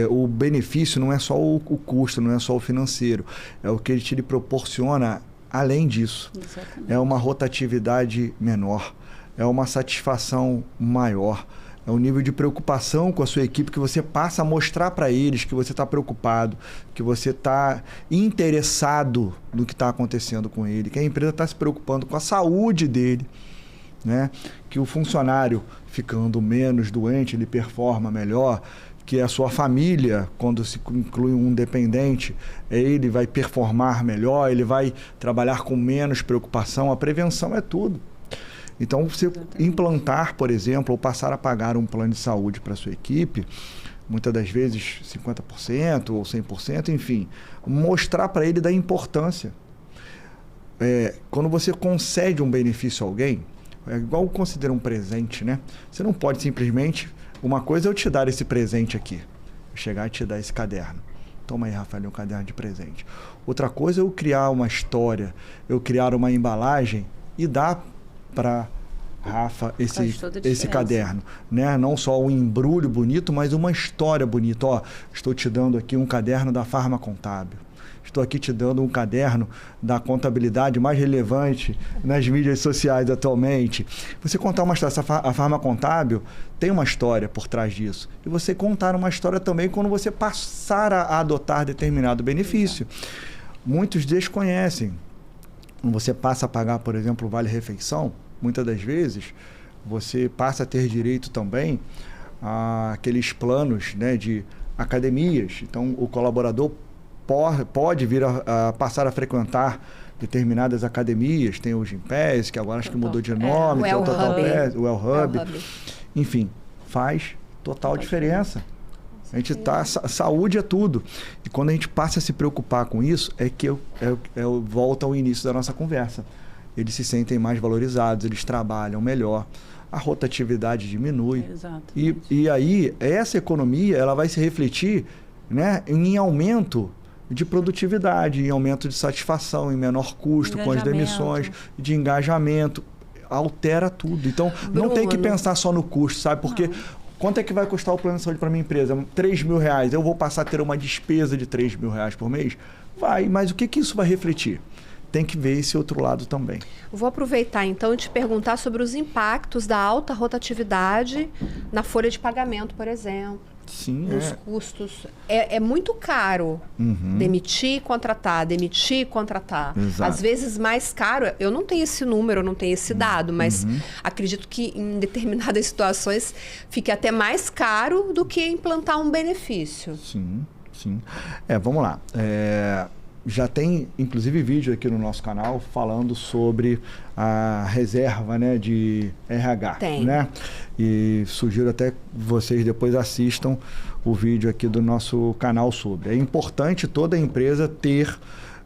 [SPEAKER 2] o benefício não é só o custo, não é só o financeiro. É o que ele te proporciona além disso. Exatamente. É uma rotatividade menor, é uma satisfação maior. É um nível de preocupação com a sua equipe que você passa a mostrar para eles que você está preocupado, que você está interessado no que está acontecendo com ele, que a empresa está se preocupando com a saúde dele, né? Que o funcionário ficando menos doente, ele performa melhor, que a sua família, quando se inclui um dependente, ele vai performar melhor, ele vai trabalhar com menos preocupação. A prevenção é tudo. Então, você implantar, por exemplo, ou passar a pagar um plano de saúde para a sua equipe, muitas das vezes 50% ou 100%, enfim, mostrar para ele da importância. Quando você concede um benefício a alguém, é igual considerar um presente, né? Você não pode simplesmente... Uma coisa é eu te dar esse presente aqui, eu chegar e te dar esse caderno. Toma aí, Rafael, um caderno de presente. Outra coisa é eu criar uma história, eu criar uma embalagem e dar para Rafa esse caderno, né? Não só um embrulho bonito, mas uma história bonita. Ó, estou te dando aqui um caderno da Farma Contábil. Estou aqui te dando um caderno da contabilidade mais relevante nas mídias sociais atualmente. Você contar uma história, a Farma Contábil tem uma história por trás disso. E você contar uma história também quando você passar a adotar determinado benefício. Muitos desconhecem. Quando você passa a pagar, por exemplo, o Vale-Refeição, muitas das vezes você passa a ter direito também àqueles planos, né, de academias. Então, o colaborador pode vir a passar a frequentar determinadas academias. Tem o Gympass, que agora acho que mudou de nome, tem o Total Pass, o El-Hub. Enfim, faz total diferença. A gente saúde é tudo. E quando a gente passa a se preocupar com isso, é que eu volto ao início da nossa conversa. Eles se sentem mais valorizados, eles trabalham melhor, a rotatividade diminui. E aí, essa economia ela vai se refletir, né, em aumento de produtividade, em aumento de satisfação, em menor custo com as demissões, de engajamento. Altera tudo. Então, não tem que pensar só no custo, sabe? Porque quanto é que vai custar o plano de saúde para minha empresa? R$3.000. Eu vou passar a ter uma despesa de R$3.000 por mês? Vai, mas o que isso vai refletir? tem que ver esse outro lado também.
[SPEAKER 1] Vou aproveitar então e te perguntar sobre os impactos da alta rotatividade na folha de pagamento, por exemplo.
[SPEAKER 2] Sim,
[SPEAKER 1] nos custos. É muito caro demitir e contratar, demitir e contratar.
[SPEAKER 2] Exato.
[SPEAKER 1] Às vezes mais caro, eu não tenho esse número, eu não tenho esse dado, mas acredito que em determinadas situações fique até mais caro do que implantar um benefício.
[SPEAKER 2] Sim, sim. Vamos lá. Já tem, inclusive, vídeo aqui no nosso canal falando sobre a reserva, né, de RH.
[SPEAKER 1] Tem.
[SPEAKER 2] Né? E sugiro até que vocês depois assistam o vídeo aqui do nosso canal sobre. É importante toda empresa ter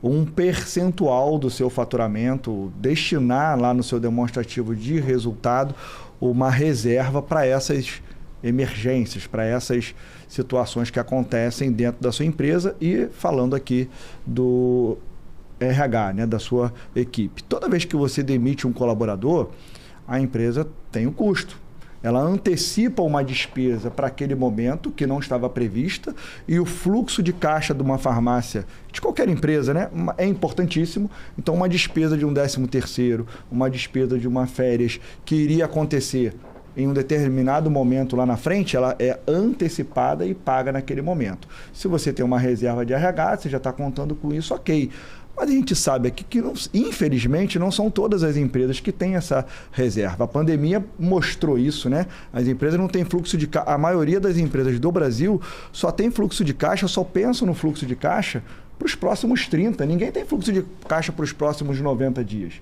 [SPEAKER 2] um percentual do seu faturamento, destinar lá no seu demonstrativo de resultado uma reserva para essas emergências, para essas situações que acontecem dentro da sua empresa e falando aqui do RH, né, da sua equipe. Toda vez que você demite um colaborador, a empresa tem um custo. Ela antecipa uma despesa para aquele momento que não estava prevista e o fluxo de caixa de uma farmácia, de qualquer empresa, né, é importantíssimo. Então, uma despesa de um 13º, uma despesa de uma férias que iria acontecer em um determinado momento lá na frente, ela é antecipada e paga naquele momento. Se você tem uma reserva de RH, você já está contando com isso, ok. Mas a gente sabe aqui que, infelizmente, não são todas as empresas que têm essa reserva. A pandemia mostrou isso, né? As empresas não têm fluxo de caixa. A maioria das empresas do Brasil só tem fluxo de caixa, só pensam no fluxo de caixa para os próximos 30. Ninguém tem fluxo de caixa para os próximos 90 dias.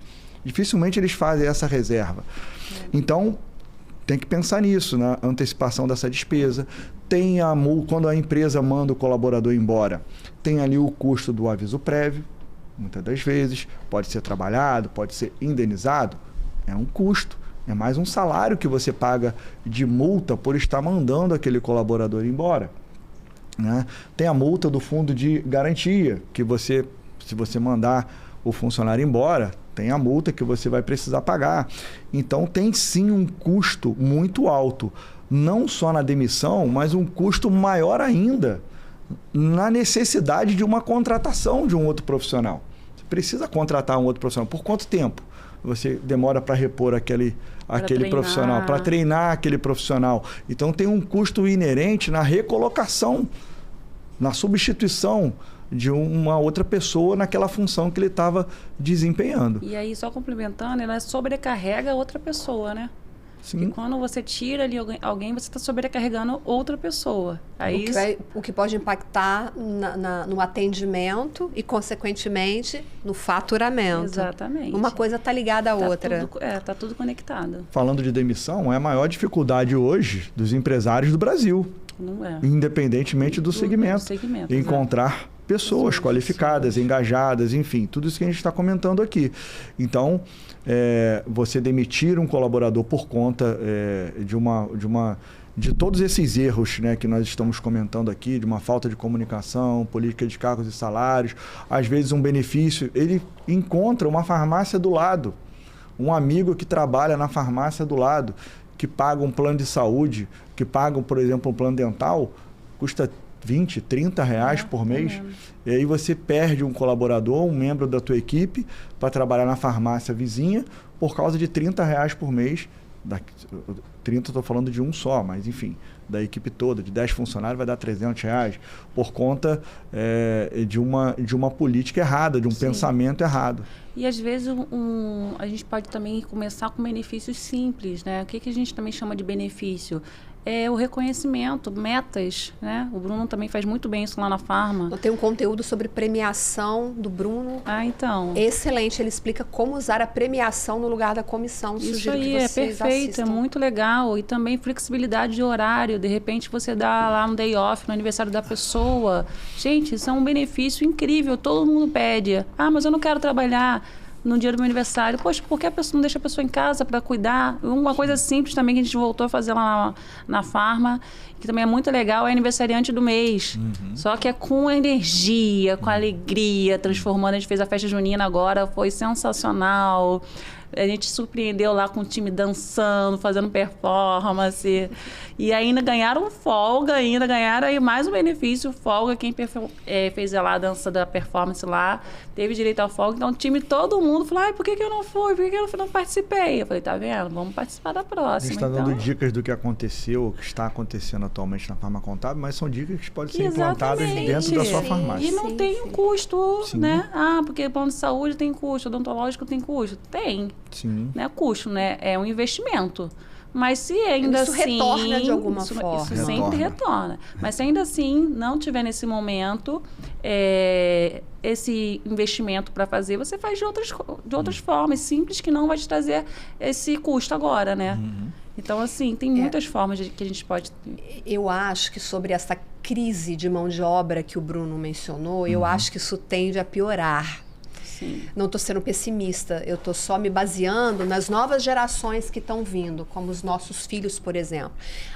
[SPEAKER 2] Dificilmente eles fazem essa reserva. Então, tem que pensar nisso, na antecipação dessa despesa. Tem quando a empresa manda o colaborador embora, tem ali o custo do aviso prévio, muitas das vezes, pode ser trabalhado, pode ser indenizado, é um custo, é mais um salário que você paga de multa por estar mandando aquele colaborador embora. Né? Tem a multa do fundo de garantia, que você, se você mandar o funcionário embora, tem a multa que você vai precisar pagar. Então, tem sim um custo muito alto, não só na demissão, mas um custo maior ainda na necessidade de uma contratação de um outro profissional. Você precisa contratar um outro profissional. Por quanto tempo você demora para repor aquele profissional, para treinar aquele profissional? Então, tem um custo inerente na recolocação, na substituição de uma outra pessoa naquela função que ele estava desempenhando.
[SPEAKER 3] E aí, só complementando, ela sobrecarrega outra pessoa, né?
[SPEAKER 2] Sim.
[SPEAKER 3] E quando você tira ali alguém, você está sobrecarregando outra pessoa. Aí
[SPEAKER 1] o que pode impactar no atendimento e, consequentemente, no faturamento.
[SPEAKER 3] Exatamente.
[SPEAKER 1] Uma coisa está ligada à outra.
[SPEAKER 3] Tá tudo conectado.
[SPEAKER 2] Falando de demissão, é a maior dificuldade hoje dos empresários do Brasil.
[SPEAKER 3] Não é.
[SPEAKER 2] Independentemente do segmento. Encontrar pessoas qualificadas, engajadas, enfim, tudo isso que a gente está comentando aqui. Então, você demitir um colaborador por conta de todos esses erros, né, que nós estamos comentando aqui, de uma falta de comunicação, política de cargos e salários, às vezes um benefício, ele encontra uma farmácia do lado, um amigo que trabalha na farmácia do lado, que paga um plano de saúde, que paga, por exemplo, um plano dental, custa 20, 30 reais por mês, e aí você perde um colaborador, um membro da tua equipe, para trabalhar na farmácia vizinha, por causa de 30 reais por mês. 30 estou falando de um só, mas enfim, da equipe toda, de 10 funcionários vai dar 300 reais, por conta de uma política errada, de um pensamento errado.
[SPEAKER 3] E às vezes a gente pode também começar com benefícios simples, né? O que a gente também chama de benefício? É o reconhecimento, metas, né? O Bruno também faz muito bem isso lá na Farma.
[SPEAKER 1] Eu tenho um conteúdo sobre premiação do Bruno.
[SPEAKER 3] Então.
[SPEAKER 1] Excelente, ele explica como usar a premiação no lugar da comissão.
[SPEAKER 3] Isso aí é perfeito,
[SPEAKER 1] assistam.
[SPEAKER 3] É muito legal. E também flexibilidade de horário. De repente você dá lá um day off no aniversário da pessoa. Gente, isso é um benefício incrível. Todo mundo pede. Ah, mas eu não quero trabalhar no dia do meu aniversário. Poxa, por que a pessoa não deixa a pessoa em casa para cuidar? Uma coisa simples também que a gente voltou a fazer lá na Farma, que também é muito legal, é aniversariante do mês. Só que é com energia, com alegria, transformando. A gente fez a festa junina agora, foi sensacional. A gente surpreendeu lá com o time dançando, fazendo performance. E ainda ganharam folga, ainda ganharam aí mais um benefício, folga. Quem fez lá a dança da performance lá, teve direito à folga. Então o time, todo mundo falou, ai, por que eu não fui? Por que eu não participei? Eu falei, tá vendo? Vamos participar da próxima.
[SPEAKER 2] A gente está dando dicas do que aconteceu, o que está acontecendo atualmente na Farma Contábil, mas são dicas que podem ser implantadas dentro da sua farmácia.
[SPEAKER 3] E não tem um custo, né? Ah, porque plano de saúde tem custo, odontológico tem custo. Tem.
[SPEAKER 2] Sim.
[SPEAKER 3] Não é custo, né? É um investimento. Mas se ainda
[SPEAKER 1] isso
[SPEAKER 3] assim...
[SPEAKER 1] retorna de alguma forma.
[SPEAKER 3] Isso sempre retorna. Mas se ainda assim não tiver nesse momento esse investimento para fazer, você faz de outras formas simples que não vai te trazer esse custo agora, né? Então, assim, tem muitas formas que a gente pode...
[SPEAKER 1] Eu acho que sobre essa crise de mão de obra que o Bruno mencionou, eu acho que isso tende a piorar.
[SPEAKER 3] Sim.
[SPEAKER 1] Não estou sendo pessimista, eu estou só me baseando nas novas gerações que estão vindo, como os nossos filhos, por exemplo.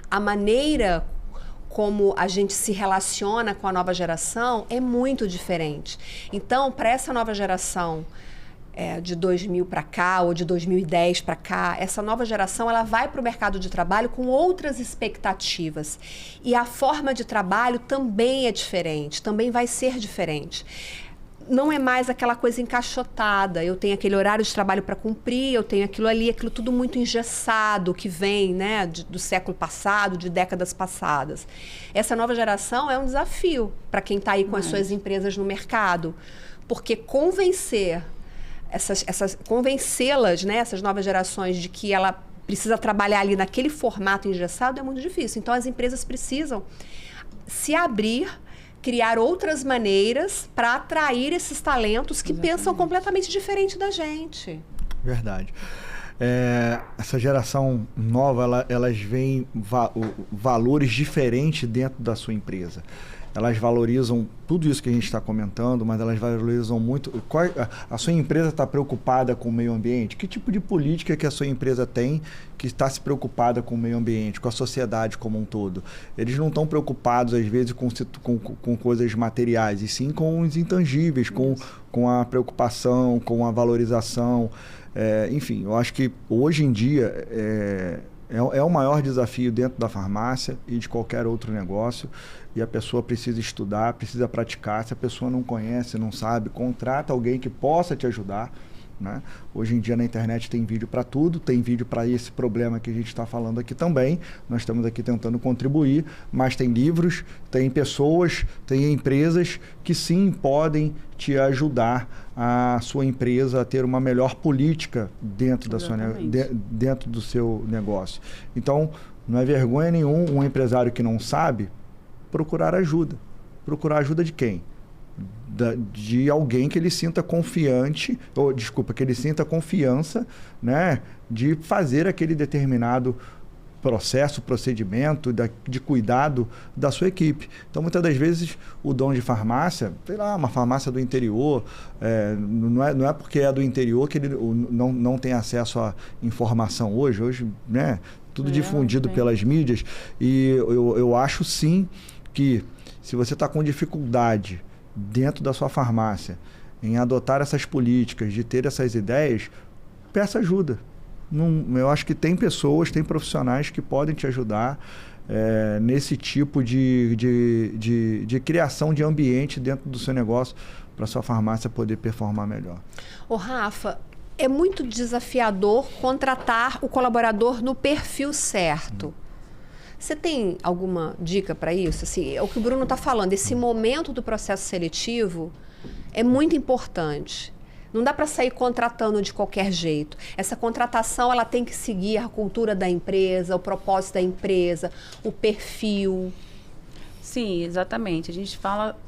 [SPEAKER 1] A maneira como a gente se relaciona com a nova geração é muito diferente. Então, para essa nova geração de 2000 para cá ou de 2010 para cá, essa nova geração ela vai para o mercado de trabalho com outras expectativas. E a forma de trabalho também é diferente, também vai ser diferente. Não é mais aquela coisa encaixotada, eu tenho aquele horário de trabalho para cumprir, eu tenho aquilo ali, aquilo tudo muito engessado, que vem, né, do século passado, de décadas passadas. Essa nova geração é um desafio para quem está aí com as suas empresas no mercado, porque convencê-las, né, essas novas gerações, de que ela precisa trabalhar ali naquele formato engessado é muito difícil. Então, as empresas precisam se abrir, criar outras maneiras para atrair esses talentos que pensam completamente diferente da gente.
[SPEAKER 2] Verdade. Essa geração nova, elas veem valores diferentes dentro da sua empresa. Elas valorizam tudo isso que a gente está comentando, mas elas valorizam muito... A sua empresa está preocupada com o meio ambiente? Que tipo de política que a sua empresa tem que está se preocupada com o meio ambiente, com a sociedade como um todo? Eles não estão preocupados, às vezes, com coisas materiais, e sim com os intangíveis, com a preocupação, com a valorização. Enfim, eu acho que hoje em dia... É o maior desafio dentro da farmácia e de qualquer outro negócio, e a pessoa precisa estudar, precisa praticar. Se a pessoa não conhece, não sabe, contrata alguém que possa te ajudar, né? Hoje em dia na internet tem vídeo para tudo, tem vídeo para esse problema que a gente está falando aqui também. Nós estamos aqui tentando contribuir, mas tem livros, tem pessoas, tem empresas que sim podem te ajudar a sua empresa a ter uma melhor política dentro dentro do seu negócio. Então, não é vergonha nenhuma um empresário que não sabe procurar ajuda. Procurar ajuda de quem? De alguém que ele sinta confiante, que ele sinta confiança, né, de fazer aquele determinado processo, procedimento, de cuidado da sua equipe. Então, muitas das vezes, o dono de farmácia, sei lá, uma farmácia do interior, não é porque é do interior que ele não tem acesso à informação hoje, né, tudo difundido pelas mídias. E eu acho sim que se você está com dificuldade dentro da sua farmácia em adotar essas políticas, de ter essas ideias, peça ajuda. Eu acho que tem pessoas, tem profissionais que podem te ajudar nesse tipo de criação de ambiente dentro do seu negócio para sua farmácia poder performar melhor.
[SPEAKER 1] Ô Rafa, é muito desafiador contratar o colaborador no perfil certo. Você tem alguma dica para isso? Assim, é o que o Bruno está falando, esse momento do processo seletivo é muito importante. Não dá para sair contratando de qualquer jeito. Essa contratação ela tem que seguir a cultura da empresa, o propósito da empresa, o perfil.
[SPEAKER 3] Sim, exatamente. A gente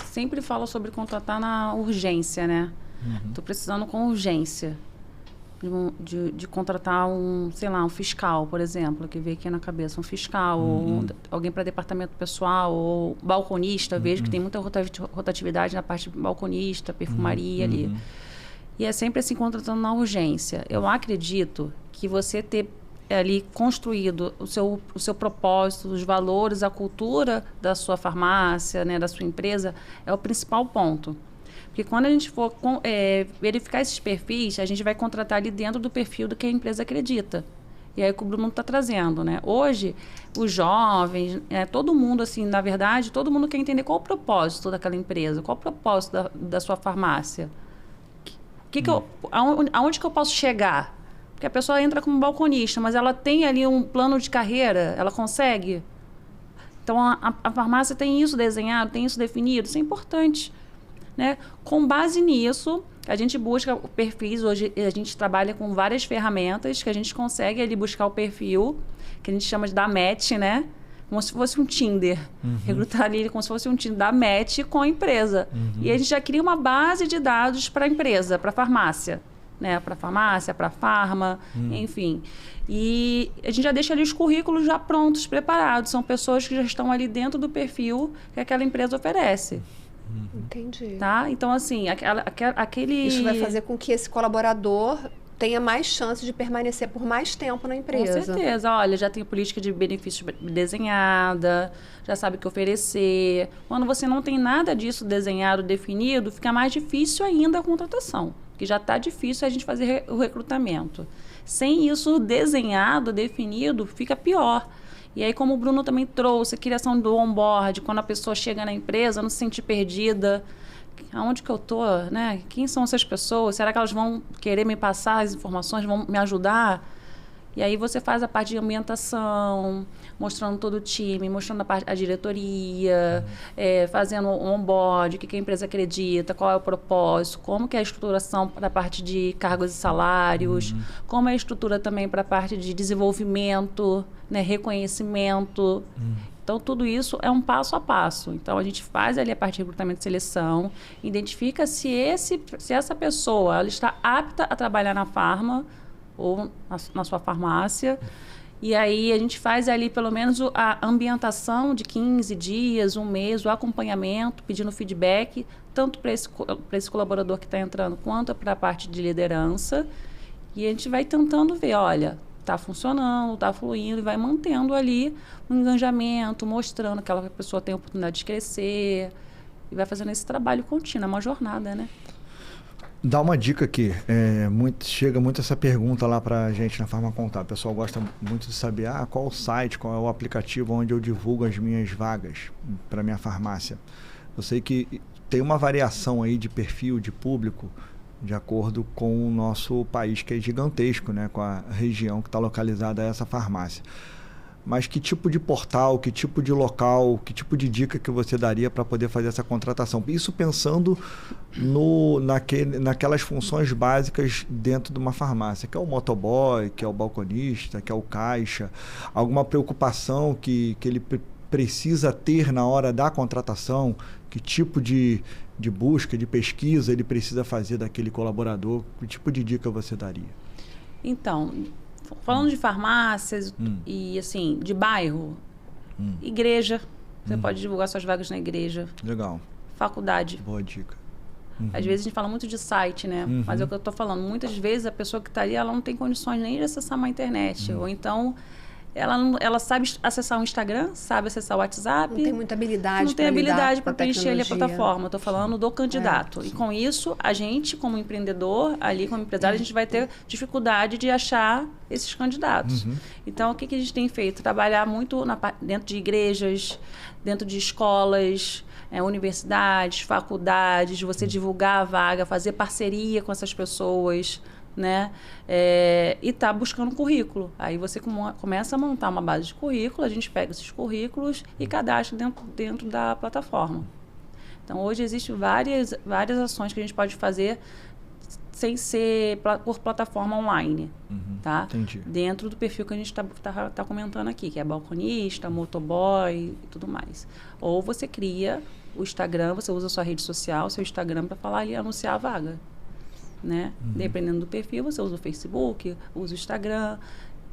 [SPEAKER 3] sempre fala sobre contratar na urgência, né? Estou precisando com urgência de contratar um fiscal, por exemplo, que veio aqui na cabeça, um fiscal, ou alguém para departamento pessoal, ou balconista, vejo que tem muita rotatividade na parte balconista, perfumaria ali. E é sempre assim, contratando na urgência. Eu acredito que você ter ali construído o seu propósito, os valores, a cultura da sua farmácia, né, da sua empresa, é o principal ponto. Porque quando a gente for verificar esses perfis, a gente vai contratar ali dentro do perfil do que a empresa acredita. E aí o que o Bruno está trazendo, né? Hoje, os jovens, todo mundo, assim, na verdade, todo mundo quer entender qual o propósito daquela empresa, qual o propósito da sua farmácia. Aonde que eu posso chegar? Porque a pessoa entra como balconista, mas ela tem ali um plano de carreira, ela consegue. Então, a farmácia tem isso desenhado, tem isso definido, isso é importante, né? Com base nisso, a gente busca perfis. Hoje a gente trabalha com várias ferramentas que a gente consegue ali buscar o perfil, que a gente chama de dar match, né? Como se fosse um Tinder. Recrutar ali como se fosse um Tinder, dar match com a empresa. E a gente já cria uma base de dados para a empresa, para a farmácia. Né? Para a farmácia, para a farma, enfim. E a gente já deixa ali os currículos já prontos, preparados. São pessoas que já estão ali dentro do perfil que aquela empresa oferece.
[SPEAKER 1] Entendi.
[SPEAKER 3] Tá? Então, assim, aquele...
[SPEAKER 1] Isso vai fazer com que esse colaborador tenha mais chance de permanecer por mais tempo na empresa.
[SPEAKER 3] Com certeza. Olha, já tem política de benefícios desenhada, já sabe o que oferecer. Quando você não tem nada disso desenhado, definido, fica mais difícil ainda a contratação. Porque já está difícil a gente fazer o recrutamento. Sem isso desenhado, definido, fica pior. E aí, como o Bruno também trouxe, a criação do onboard, quando a pessoa chega na empresa, não se sente perdida. Aonde que eu tô, né? Quem são essas pessoas? Será que elas vão querer me passar as informações, vão me ajudar? E aí você faz a parte de ambientação, mostrando todo o time, mostrando a diretoria, fazendo o onboard, o que a empresa acredita, qual é o propósito, como que é a estruturação para a parte de cargos e salários, como é a estrutura também para a parte de desenvolvimento, né, reconhecimento. Então, tudo isso é um passo a passo. Então, a gente faz ali a parte de recrutamento e seleção, identifica se essa pessoa ela está apta a trabalhar na farma ou na sua farmácia. E aí, a gente faz ali, pelo menos, a ambientação de 15 dias, um mês, o acompanhamento, pedindo feedback, tanto para esse colaborador que está entrando, quanto para a parte de liderança. E a gente vai tentando ver, olha, está funcionando, está fluindo, e vai mantendo ali um engajamento, mostrando que aquela pessoa tem a oportunidade de crescer, e vai fazendo esse trabalho contínuo, é uma jornada, né?
[SPEAKER 2] Dá uma dica aqui, chega muito essa pergunta lá pra gente na Farma Contábil. O pessoal gosta muito de saber qual o site, qual é o aplicativo onde eu divulgo as minhas vagas para minha farmácia. Eu sei que tem uma variação aí de perfil, de público, de acordo com o nosso país, que é gigantesco, né? Com a região que está localizada essa farmácia. Mas que tipo de portal, que tipo de local, que tipo de dica que você daria para poder fazer essa contratação? Isso pensando naquelas funções básicas dentro de uma farmácia, que é o motoboy, que é o balconista, que é o caixa. Alguma preocupação que ele precisa ter na hora da contratação? Que tipo de busca, de pesquisa ele precisa fazer daquele colaborador? Que tipo de dica você daria?
[SPEAKER 3] Então, falando de farmácias e, assim, de bairro, igreja, você pode divulgar suas vagas na igreja.
[SPEAKER 2] Legal.
[SPEAKER 3] Faculdade.
[SPEAKER 2] Boa dica.
[SPEAKER 3] Às vezes a gente fala muito de site, né? Mas é o que eu estou falando. Muitas vezes a pessoa que está ali, ela não tem condições nem de acessar uma internet. Ou então, ela sabe acessar o Instagram, sabe acessar o WhatsApp.
[SPEAKER 1] Não tem muita habilidade.
[SPEAKER 3] Não tem habilidade para preencher ali a plataforma. Estou falando do candidato. E com isso, a gente, como empreendedor, ali como empresário, a gente vai ter dificuldade de achar esses candidatos. Então, o que a gente tem feito? Trabalhar muito dentro de igrejas, dentro de escolas, universidades, faculdades, você divulgar a vaga, fazer parceria com essas pessoas, né? E tá buscando currículo. Aí você começa a montar uma base de currículo, a gente pega esses currículos e cadastra dentro da plataforma. Então, hoje existem várias ações que a gente pode fazer sem ser por plataforma online, tá?
[SPEAKER 2] Entendi. Dentro
[SPEAKER 3] do perfil que a gente tá comentando aqui, que é balconista, motoboy e tudo mais. Ou você cria o Instagram, você usa a sua rede social, seu Instagram, para falar ali, anunciar a vaga. Né? Dependendo do perfil, você usa o Facebook, usa o Instagram,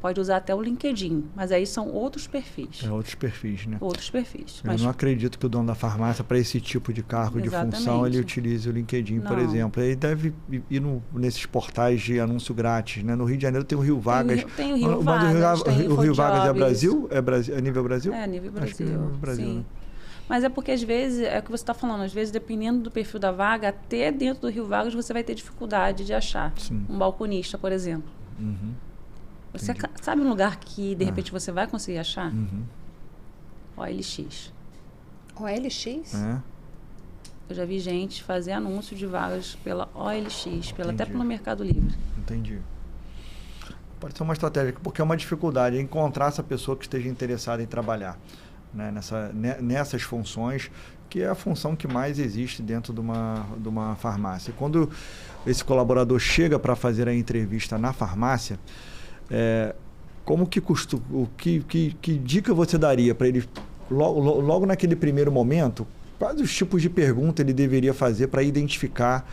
[SPEAKER 3] pode usar até o LinkedIn, mas aí são outros perfis.
[SPEAKER 2] Outros perfis, né?
[SPEAKER 3] Outros perfis.
[SPEAKER 2] Eu não acredito que o dono da farmácia, para esse tipo de cargo, exatamente, de função, ele utilize o LinkedIn, por exemplo. Ele deve ir nesses portais de anúncio grátis, né? No Rio de Janeiro tem o Rio Vagas.
[SPEAKER 3] Tem o Rio Vagas,
[SPEAKER 2] o Rio Vagas é Brasil? É nível Brasil?
[SPEAKER 3] É nível Brasil,
[SPEAKER 2] Acho que é nível Brasil,
[SPEAKER 3] sim.
[SPEAKER 2] né?
[SPEAKER 3] Mas é porque, às vezes, é o que você está falando, às vezes, dependendo do perfil da vaga, até dentro do Rio Vagos você vai ter dificuldade de achar.
[SPEAKER 2] Sim.
[SPEAKER 3] Um balconista, por exemplo. Você sabe um lugar que, de repente, você vai conseguir achar? OLX.
[SPEAKER 1] OLX?
[SPEAKER 3] Eu já vi gente fazer anúncio de vagas pela OLX, até pelo Mercado Livre.
[SPEAKER 2] Entendi. Pode ser uma estratégia, porque é uma dificuldade encontrar essa pessoa que esteja interessada em trabalhar, né, nessas funções, que é a função que mais existe dentro de uma farmácia. Quando esse colaborador chega para fazer a entrevista na farmácia, como que que dica você daria para ele, logo naquele primeiro momento, quais os tipos de pergunta ele deveria fazer para identificar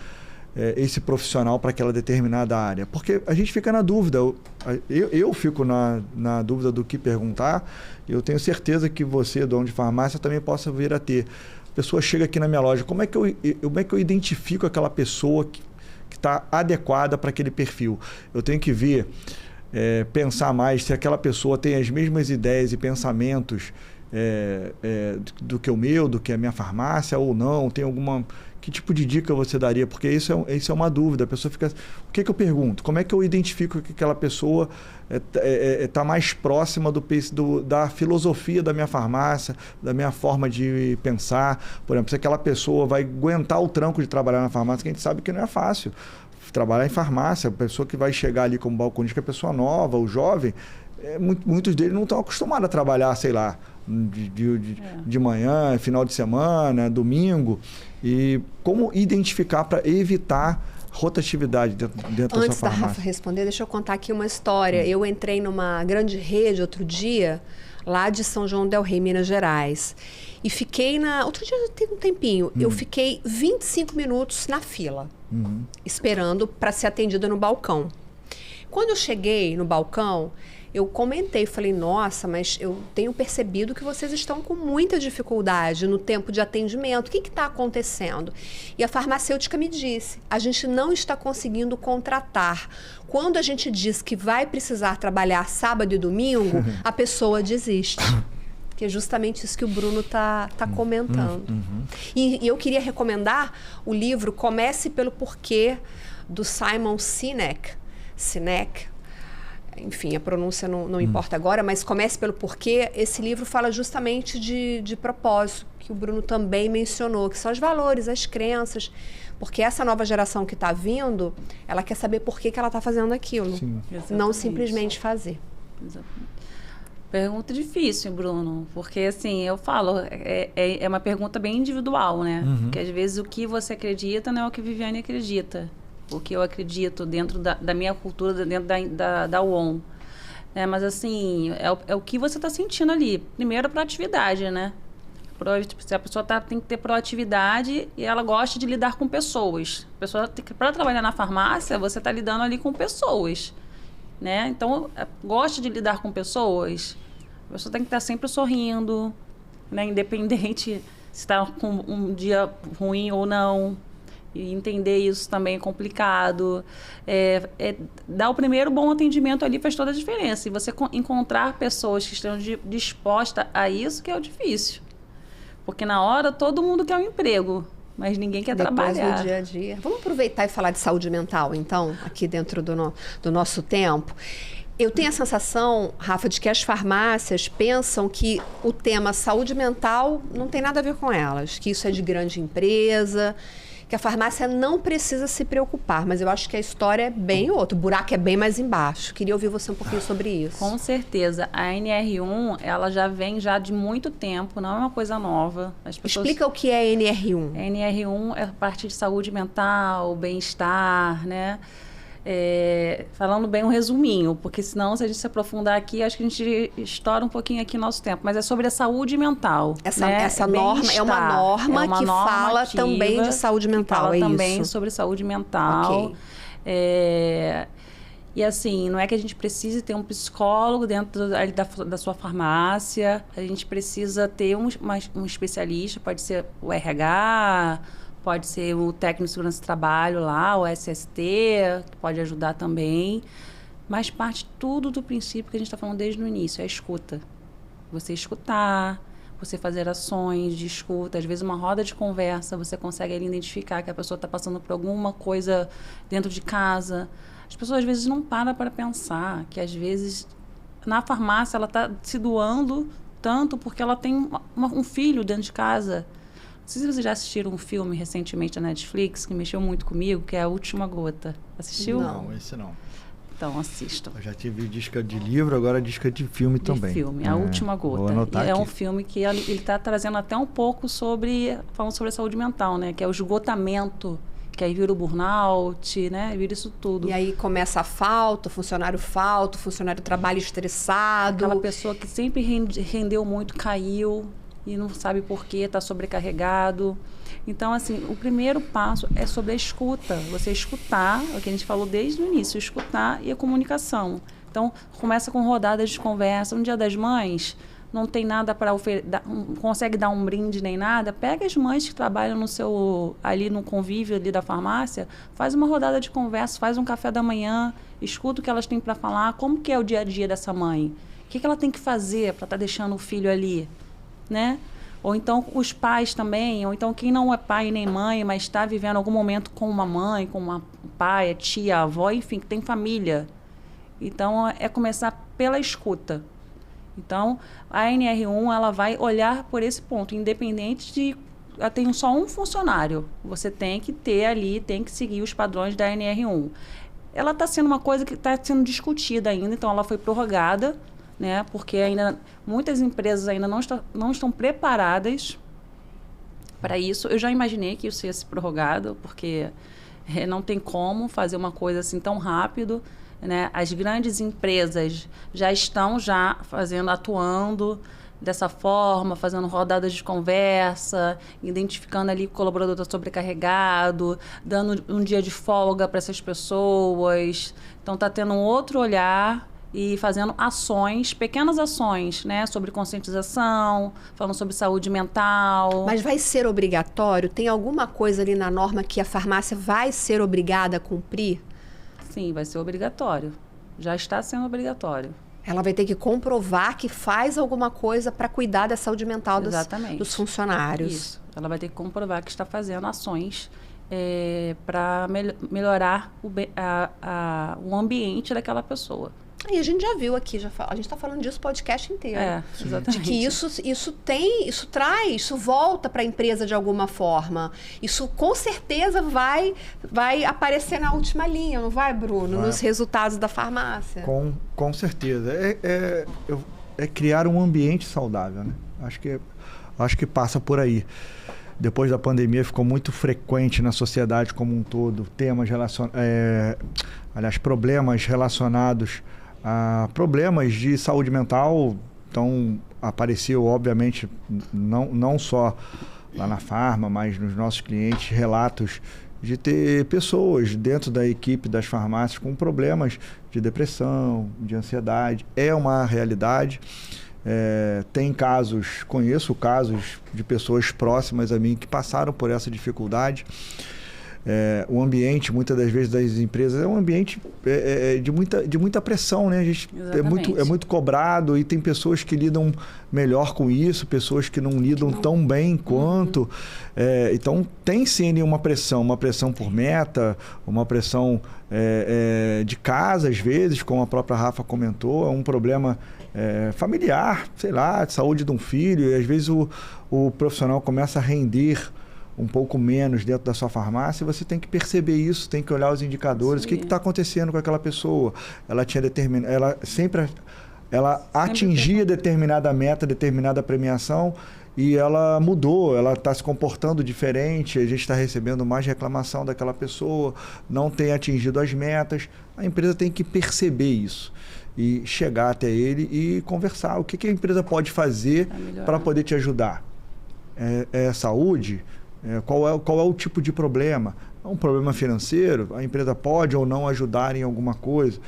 [SPEAKER 2] esse profissional para aquela determinada área? Porque a gente fica na dúvida, eu fico na dúvida do que perguntar. Eu tenho certeza que você, dono de farmácia, também possa vir a ter. A pessoa chega aqui na minha loja, como é que eu identifico aquela pessoa que está adequada para aquele perfil? Eu tenho que ver, pensar mais se aquela pessoa tem as mesmas ideias e pensamentos do que o meu, do que a minha farmácia, ou não, tem alguma... Que tipo de dica você daria? Porque isso é uma dúvida. A pessoa fica... O que eu pergunto? Como é que eu identifico que aquela pessoa está mais próxima da filosofia da minha farmácia, da minha forma de pensar? Por exemplo, se aquela pessoa vai aguentar o tranco de trabalhar na farmácia, que a gente sabe que não é fácil. Trabalhar em farmácia, a pessoa que vai chegar ali como balconista, que é a pessoa nova, o jovem, muitos deles não estão acostumados a trabalhar, sei lá, de manhã, final de semana, domingo. E como identificar para evitar rotatividade dentro da sua farmácia?
[SPEAKER 1] Antes da Rafa responder, deixa eu contar aqui uma história. Eu entrei numa grande rede outro dia, lá de São João del Rei, Minas Gerais. E fiquei outro dia tem um tempinho, eu fiquei 25 minutos na fila, esperando para ser atendida no balcão. Quando eu cheguei no balcão, eu comentei, falei, nossa, mas eu tenho percebido que vocês estão com muita dificuldade no tempo de atendimento. O que está acontecendo? E a farmacêutica me disse, a gente não está conseguindo contratar. Quando a gente diz que vai precisar trabalhar sábado e domingo, a pessoa desiste. Que é justamente isso que o Bruno está comentando. E eu queria recomendar o livro Comece pelo Porquê, do Simon Sinek. Enfim, a pronúncia não importa agora, mas Comece pelo Porquê. Esse livro fala justamente de propósito, que o Bruno também mencionou, que são os valores, as crenças. Porque essa nova geração que está vindo, ela quer saber por que ela está fazendo aquilo. Sim. Não simplesmente fazer.
[SPEAKER 3] Exatamente. Pergunta difícil, Bruno, porque assim, eu falo, é uma pergunta bem individual, né? Porque às vezes o que você acredita não é o que a Viviane acredita. O que eu acredito dentro da minha cultura, dentro da UON. Mas assim, é o que você está sentindo ali. Primeiro, a proatividade, né? Se a pessoa tem que ter proatividade e ela gosta de lidar com pessoas. Para trabalhar na farmácia, você está lidando ali com pessoas, né? Então, gosta de lidar com pessoas. A pessoa tem que estar sempre sorrindo, né? Independente se está com um dia ruim ou não. E entender isso também é complicado. Dar o primeiro bom atendimento ali faz toda a diferença. E você encontrar pessoas que estão dispostas a isso que é o difícil. Porque na hora todo mundo quer um emprego, mas ninguém quer trabalhar.
[SPEAKER 1] Depois do dia a dia. Vamos aproveitar e falar de saúde mental, então, aqui dentro do nosso tempo. Eu tenho a sensação, Rafa, de que as farmácias pensam que o tema saúde mental não tem nada a ver com elas, que isso é de grande empresa, que a farmácia não precisa se preocupar, mas eu acho que a história é bem outra, o buraco é bem mais embaixo. Queria ouvir você um pouquinho sobre isso.
[SPEAKER 3] Com certeza. A NR1, ela já vem de muito tempo, não é uma coisa nova.
[SPEAKER 1] Explica o que é a NR1.
[SPEAKER 3] A NR1 é a parte de saúde mental, bem-estar, né? Falando bem um resuminho, porque senão, se a gente se aprofundar aqui, acho que a gente estoura um pouquinho aqui nosso tempo. Mas é sobre a saúde mental.
[SPEAKER 1] Essa norma é uma norma que fala também de saúde mental,
[SPEAKER 3] fala também sobre saúde mental.
[SPEAKER 1] Okay.
[SPEAKER 3] E assim, não é que a gente precise ter um psicólogo dentro da sua farmácia. A gente precisa ter um especialista, pode ser o RH... Pode ser o técnico de segurança do trabalho lá, o SST, que pode ajudar também. Mas parte tudo do princípio que a gente está falando desde o início, é a escuta. Você escutar, você fazer ações de escuta, às vezes uma roda de conversa, você consegue ali identificar que a pessoa está passando por alguma coisa dentro de casa. As pessoas às vezes não param para pensar que às vezes na farmácia ela está se doando tanto porque ela tem um filho dentro de casa. Não sei se vocês já assistiram um filme recentemente na Netflix que mexeu muito comigo, que é A Última Gota. Assistiu?
[SPEAKER 2] Não, esse não.
[SPEAKER 3] Então, assistam.
[SPEAKER 2] Eu já tive disca de livro, agora disca de filme também.
[SPEAKER 3] Filme, A Última Gota.
[SPEAKER 2] Vou anotar
[SPEAKER 3] é
[SPEAKER 2] aqui.
[SPEAKER 3] um filme que ele está trazendo até um pouco falando sobre a saúde mental, né? Que é o esgotamento, que aí vira o burnout, né? Vira isso tudo.
[SPEAKER 1] E aí começa a falta, o funcionário trabalha estressado.
[SPEAKER 3] Aquela pessoa que sempre rendeu muito, caiu e não sabe por quê, está sobrecarregado. Então, assim, o primeiro passo é sobre a escuta. Você escutar, o que a gente falou desde o início, escutar e a comunicação. Então, começa com rodadas de conversa. No Dia das Mães, não tem nada para oferecer, não consegue dar um brinde nem nada, pega as mães que trabalham ali no convívio ali da farmácia, faz uma rodada de conversa, faz um café da manhã, escuta o que elas têm para falar, como que é o dia a dia dessa mãe, o que ela tem que fazer para estar deixando o filho ali, né? Ou então os pais também, ou então quem não é pai nem mãe, mas está vivendo algum momento com uma mãe, com uma pai, a tia, a avó, enfim, que tem família. Então, é começar pela escuta. Então, a NR1 ela vai olhar por esse ponto, independente de... Eu tenho só um funcionário. Você tem que ter ali, tem que seguir os padrões da NR1. Ela está sendo uma coisa que está sendo discutida ainda, então ela foi prorrogada, né? Porque ainda muitas empresas ainda não estão preparadas para isso. Eu já imaginei que isso ia ser prorrogado, porque não tem como fazer uma coisa assim tão rápido, né? As grandes empresas já estão atuando dessa forma, fazendo rodadas de conversa, identificando ali que o colaborador está sobrecarregado, dando um dia de folga para essas pessoas. Então, está tendo um outro olhar e fazendo ações, pequenas ações, né? Sobre conscientização, falando sobre saúde mental.
[SPEAKER 1] Mas vai ser obrigatório? Tem alguma coisa ali na norma que a farmácia vai ser obrigada a cumprir?
[SPEAKER 3] Sim, vai ser obrigatório. Já está sendo obrigatório.
[SPEAKER 1] Ela vai ter que comprovar que faz alguma coisa para cuidar da saúde mental dos funcionários.
[SPEAKER 3] Isso. Ela vai ter que comprovar que está fazendo ações para melhorar o ambiente daquela pessoa.
[SPEAKER 1] E a gente já viu aqui, a gente está falando disso o podcast inteiro.
[SPEAKER 3] Exatamente.
[SPEAKER 1] De que isso volta para a empresa de alguma forma. Isso com certeza vai aparecer na última linha, não vai, Bruno? Nos resultados da farmácia.
[SPEAKER 2] Com certeza. É criar um ambiente saudável, né? Acho que passa por aí. Depois da pandemia ficou muito frequente na sociedade como um todo problemas relacionados a problemas de saúde mental. Então, apareceu, obviamente, não só lá na farma, mas nos nossos clientes, relatos de ter pessoas dentro da equipe das farmácias com problemas de depressão, de ansiedade. É uma realidade. Tem conheço casos de pessoas próximas a mim que passaram por essa dificuldade. O ambiente, muitas das vezes, das empresas é um ambiente de muita pressão, né? A gente é muito cobrado e tem pessoas que lidam melhor com isso, pessoas que não lidam tão bem quanto. Então, tem sim uma pressão por meta, uma pressão de casa, às vezes, como a própria Rafa comentou, é um problema familiar, sei lá, de saúde de um filho, e às vezes o profissional começa a render um pouco menos dentro da sua farmácia, você tem que perceber isso, tem que olhar os indicadores, o que está acontecendo com aquela pessoa. Ela atingia determinada meta, determinada premiação, e ela mudou, ela está se comportando diferente, a gente está recebendo mais reclamação daquela pessoa, não tem atingido as metas. A empresa tem que perceber isso e chegar até ele e conversar. O que a empresa pode fazer para poder te ajudar? É saúde? Qual é o tipo de problema? É um problema financeiro? A empresa pode ou não ajudar em alguma coisa?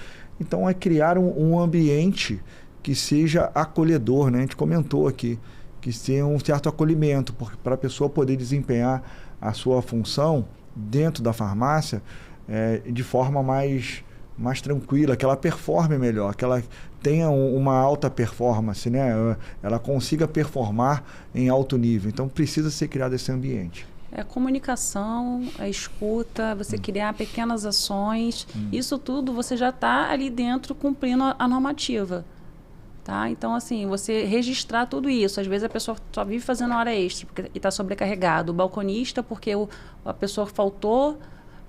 [SPEAKER 2] Então, é criar um ambiente que seja acolhedor, né? A gente comentou aqui, que tenha um certo acolhimento, para a pessoa poder desempenhar a sua função dentro da farmácia de forma mais mais tranquila, que ela performe melhor, que ela tenha uma alta performance, né? Ela consiga performar em alto nível. Então, precisa ser criado esse ambiente.
[SPEAKER 3] É a comunicação, a escuta, você criar pequenas ações. Isso tudo você já está ali dentro cumprindo a normativa. Tá? Então, assim, você registrar tudo isso. Às vezes a pessoa só vive fazendo hora extra e está sobrecarregado. O balconista, porque a pessoa faltou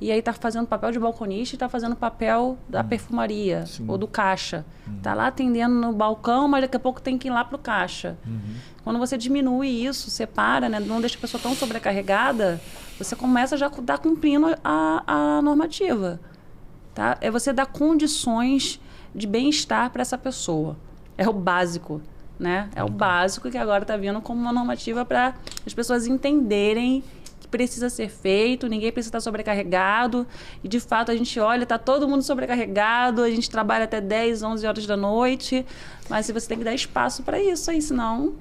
[SPEAKER 3] e aí está fazendo papel de balconista e está fazendo papel da perfumaria ou do caixa. Está lá atendendo no balcão, mas daqui a pouco tem que ir lá para o caixa. Quando você diminui isso, separa, né, não deixa a pessoa tão sobrecarregada, você começa já a estar cumprindo a normativa. Tá? É você dar condições de bem-estar para essa pessoa. É o básico, né? É o básico que agora está vindo como uma normativa para as pessoas entenderem que precisa ser feito, ninguém precisa estar sobrecarregado. E, de fato, a gente olha, está todo mundo sobrecarregado, a gente trabalha até 10, 11 horas da noite, mas você tem que dar espaço para isso aí, senão...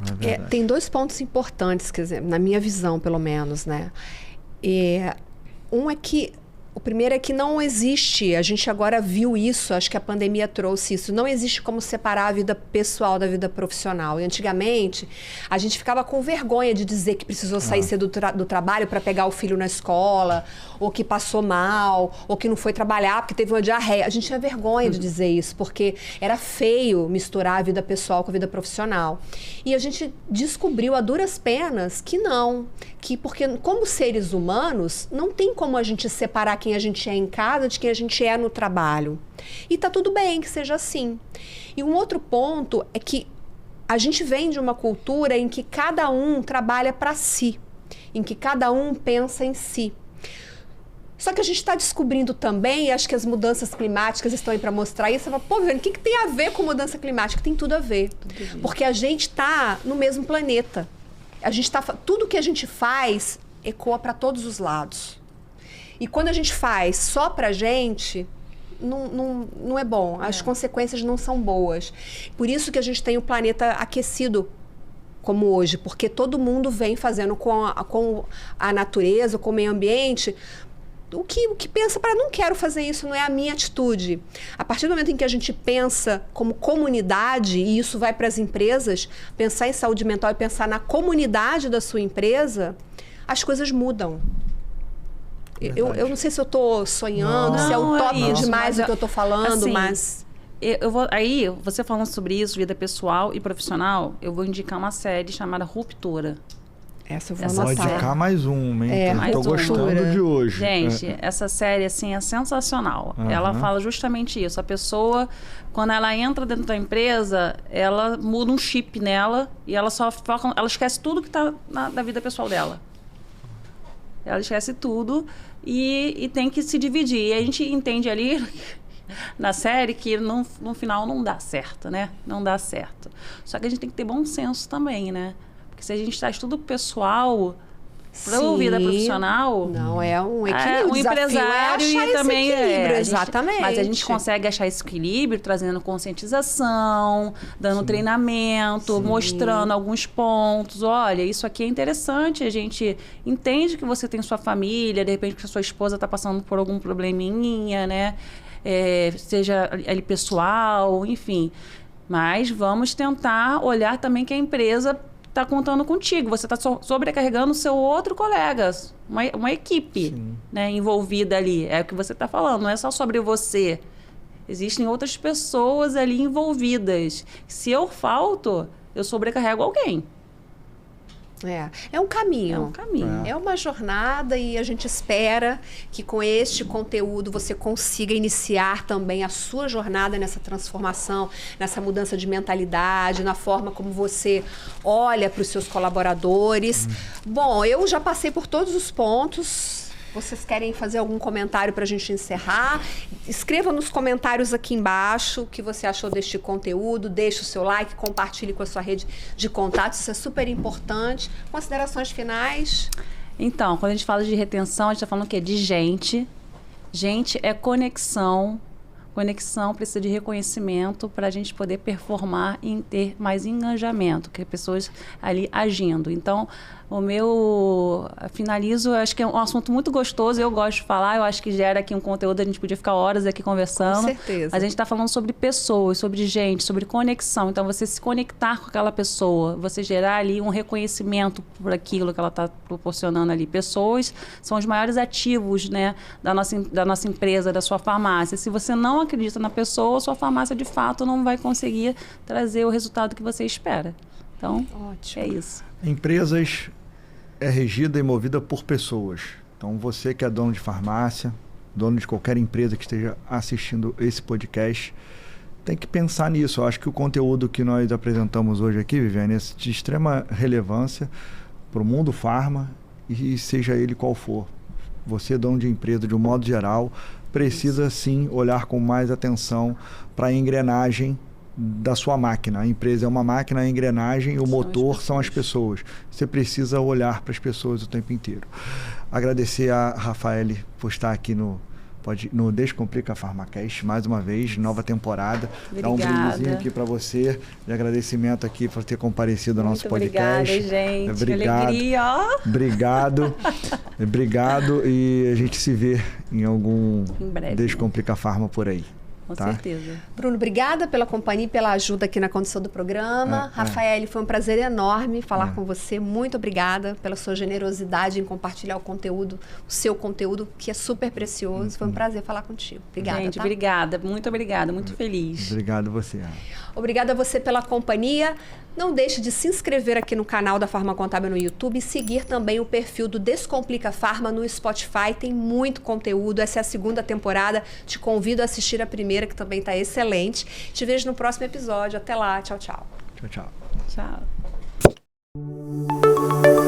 [SPEAKER 1] Tem 2 pontos importantes, quer dizer, na minha visão, pelo menos, né? Um é que o primeiro é que não existe, a gente agora viu isso, acho que a pandemia trouxe isso, não existe como separar a vida pessoal da vida profissional. E antigamente, a gente ficava com vergonha de dizer que precisou sair cedo do trabalho para pegar o filho na escola, ou que passou mal, ou que não foi trabalhar porque teve uma diarreia. A gente tinha vergonha de dizer isso, porque era feio misturar a vida pessoal com a vida profissional. E a gente descobriu a duras penas que não, que porque como seres humanos, não tem como a gente separar quem a gente é em casa de quem a gente é no trabalho. E tá tudo bem que seja assim. E um outro ponto é que a gente vem de uma cultura em que cada um trabalha para si, em que cada um pensa em si. Só que a gente está descobrindo também, e acho que as mudanças climáticas estão aí para mostrar isso, você fala, pô, Viviane, o que tem a ver com mudança climática? Tem tudo a ver. Porque a gente está no mesmo planeta. Tudo que a gente faz ecoa para todos os lados. E quando a gente faz só pra gente, não é bom. As consequências não são boas. Por isso que a gente tem o planeta aquecido como hoje, porque todo mundo vem fazendo com a natureza, com o meio ambiente, o que pensa para não quero fazer isso, não é a minha atitude. A partir do momento em que a gente pensa como comunidade, e isso vai para as empresas, pensar em saúde mental e pensar na comunidade da sua empresa, as coisas mudam. Eu não sei se eu estou sonhando, se é utópico demais o que eu estou falando, assim, mas...
[SPEAKER 3] Aí, você falando sobre isso, vida pessoal e profissional, eu vou indicar uma série chamada Ruptura.
[SPEAKER 1] Essa eu vou anotar.
[SPEAKER 2] Vou indicar mais uma, hein? Estou gostando de hoje.
[SPEAKER 3] Gente, essa série, assim, é sensacional. Ela fala justamente isso. A pessoa, quando ela entra dentro da empresa, ela muda um chip nela e ela só foca... Ela esquece tudo que está na vida pessoal dela. Ela esquece tudo e tem que se dividir. E a gente entende ali na série que no final não dá certo, né? Não dá certo. Só que a gente tem que ter bom senso também, né? Porque se a gente traz tudo pessoal para a vida profissional...
[SPEAKER 1] Não, é um equilíbrio.
[SPEAKER 3] Um empresário e também...
[SPEAKER 1] Exatamente.
[SPEAKER 3] Mas a gente consegue achar esse equilíbrio trazendo conscientização, dando treinamento, mostrando alguns pontos. Olha, isso aqui é interessante, a gente entende que você tem sua família, de repente que a sua esposa está passando por algum probleminha, né? Seja ali pessoal, enfim. Mas vamos tentar olhar também que a empresa está contando contigo. Você está sobrecarregando o seu outro colega, uma equipe, né, envolvida ali. É o que você está falando, não é só sobre você. Existem outras pessoas ali envolvidas. Se eu falto, eu sobrecarrego alguém.
[SPEAKER 1] É um caminho.
[SPEAKER 3] É um caminho.
[SPEAKER 1] É uma jornada e a gente espera que com este conteúdo você consiga iniciar também a sua jornada nessa transformação, nessa mudança de mentalidade, na forma como você olha para os seus colaboradores. Bom, eu já passei por todos os pontos. Vocês querem fazer algum comentário para a gente encerrar? Escreva nos comentários aqui embaixo o que você achou deste conteúdo. Deixe o seu like, compartilhe com a sua rede de contatos. Isso é super importante. Considerações finais?
[SPEAKER 3] Então, quando a gente fala de retenção, a gente está falando o quê? De gente. Gente é conexão. conexão, precisa de reconhecimento para a gente poder performar e ter mais engajamento, que pessoas ali agindo. Então, finalizo, eu acho que é um assunto muito gostoso, eu gosto de falar, eu acho que gera aqui um conteúdo, a gente podia ficar horas aqui conversando.
[SPEAKER 1] Com certeza.
[SPEAKER 3] Mas a gente está falando sobre pessoas, sobre gente, sobre conexão. Então, você se conectar com aquela pessoa, você gerar ali um reconhecimento por aquilo que ela está proporcionando ali. Pessoas são os maiores ativos, né, da nossa empresa, da sua farmácia. Se você não acredita na pessoa, sua farmácia de fato não vai conseguir trazer o resultado que você espera. Então,
[SPEAKER 1] ótimo.
[SPEAKER 3] É isso.
[SPEAKER 2] Empresas é regida e movida por pessoas. Então, você que é dono de farmácia, dono de qualquer empresa que esteja assistindo esse podcast, tem que pensar nisso. Eu acho que o conteúdo que nós apresentamos hoje aqui, Viviane, é de extrema relevância para o mundo farma, e seja ele qual for. Você, dono de empresa, de um modo geral, precisa sim olhar com mais atenção para a engrenagem da sua máquina. A empresa é uma máquina, a engrenagem, o motor são as pessoas. Você precisa olhar para as pessoas o tempo inteiro. Agradecer a Rafaele por estar aqui no Descomplica PharmaCast mais uma vez, nova temporada.
[SPEAKER 3] Obrigada.
[SPEAKER 2] Dá um brilhozinho aqui para você, de agradecimento aqui por ter comparecido ao nosso podcast.
[SPEAKER 3] Obrigada, gente.
[SPEAKER 2] Obrigado.
[SPEAKER 3] Alegria, ó.
[SPEAKER 2] Obrigado, e a gente se vê em algum
[SPEAKER 3] Em breve,
[SPEAKER 2] Descomplica Pharma por aí.
[SPEAKER 3] Com
[SPEAKER 2] tá?
[SPEAKER 3] certeza.
[SPEAKER 1] Bruno, obrigada pela companhia e pela ajuda aqui na condução do programa. Rafaele, foi um prazer enorme falar com você. Muito obrigada pela sua generosidade em compartilhar o seu conteúdo, que é super precioso. Foi um prazer falar contigo. Obrigada,
[SPEAKER 3] Gente,
[SPEAKER 1] tá?
[SPEAKER 3] obrigada. Muito obrigada. Muito feliz.
[SPEAKER 2] Obrigado você.
[SPEAKER 1] Obrigada a você pela companhia. Não deixe de se inscrever aqui no canal da Farma Contábil no YouTube e seguir também o perfil do Descomplica Pharma no Spotify. Tem muito conteúdo. Essa é a 2ª temporada. Te convido a assistir a primeira, que também está excelente. Te vejo no próximo episódio. Até lá. Tchau, tchau.
[SPEAKER 2] Tchau, tchau.
[SPEAKER 3] Tchau.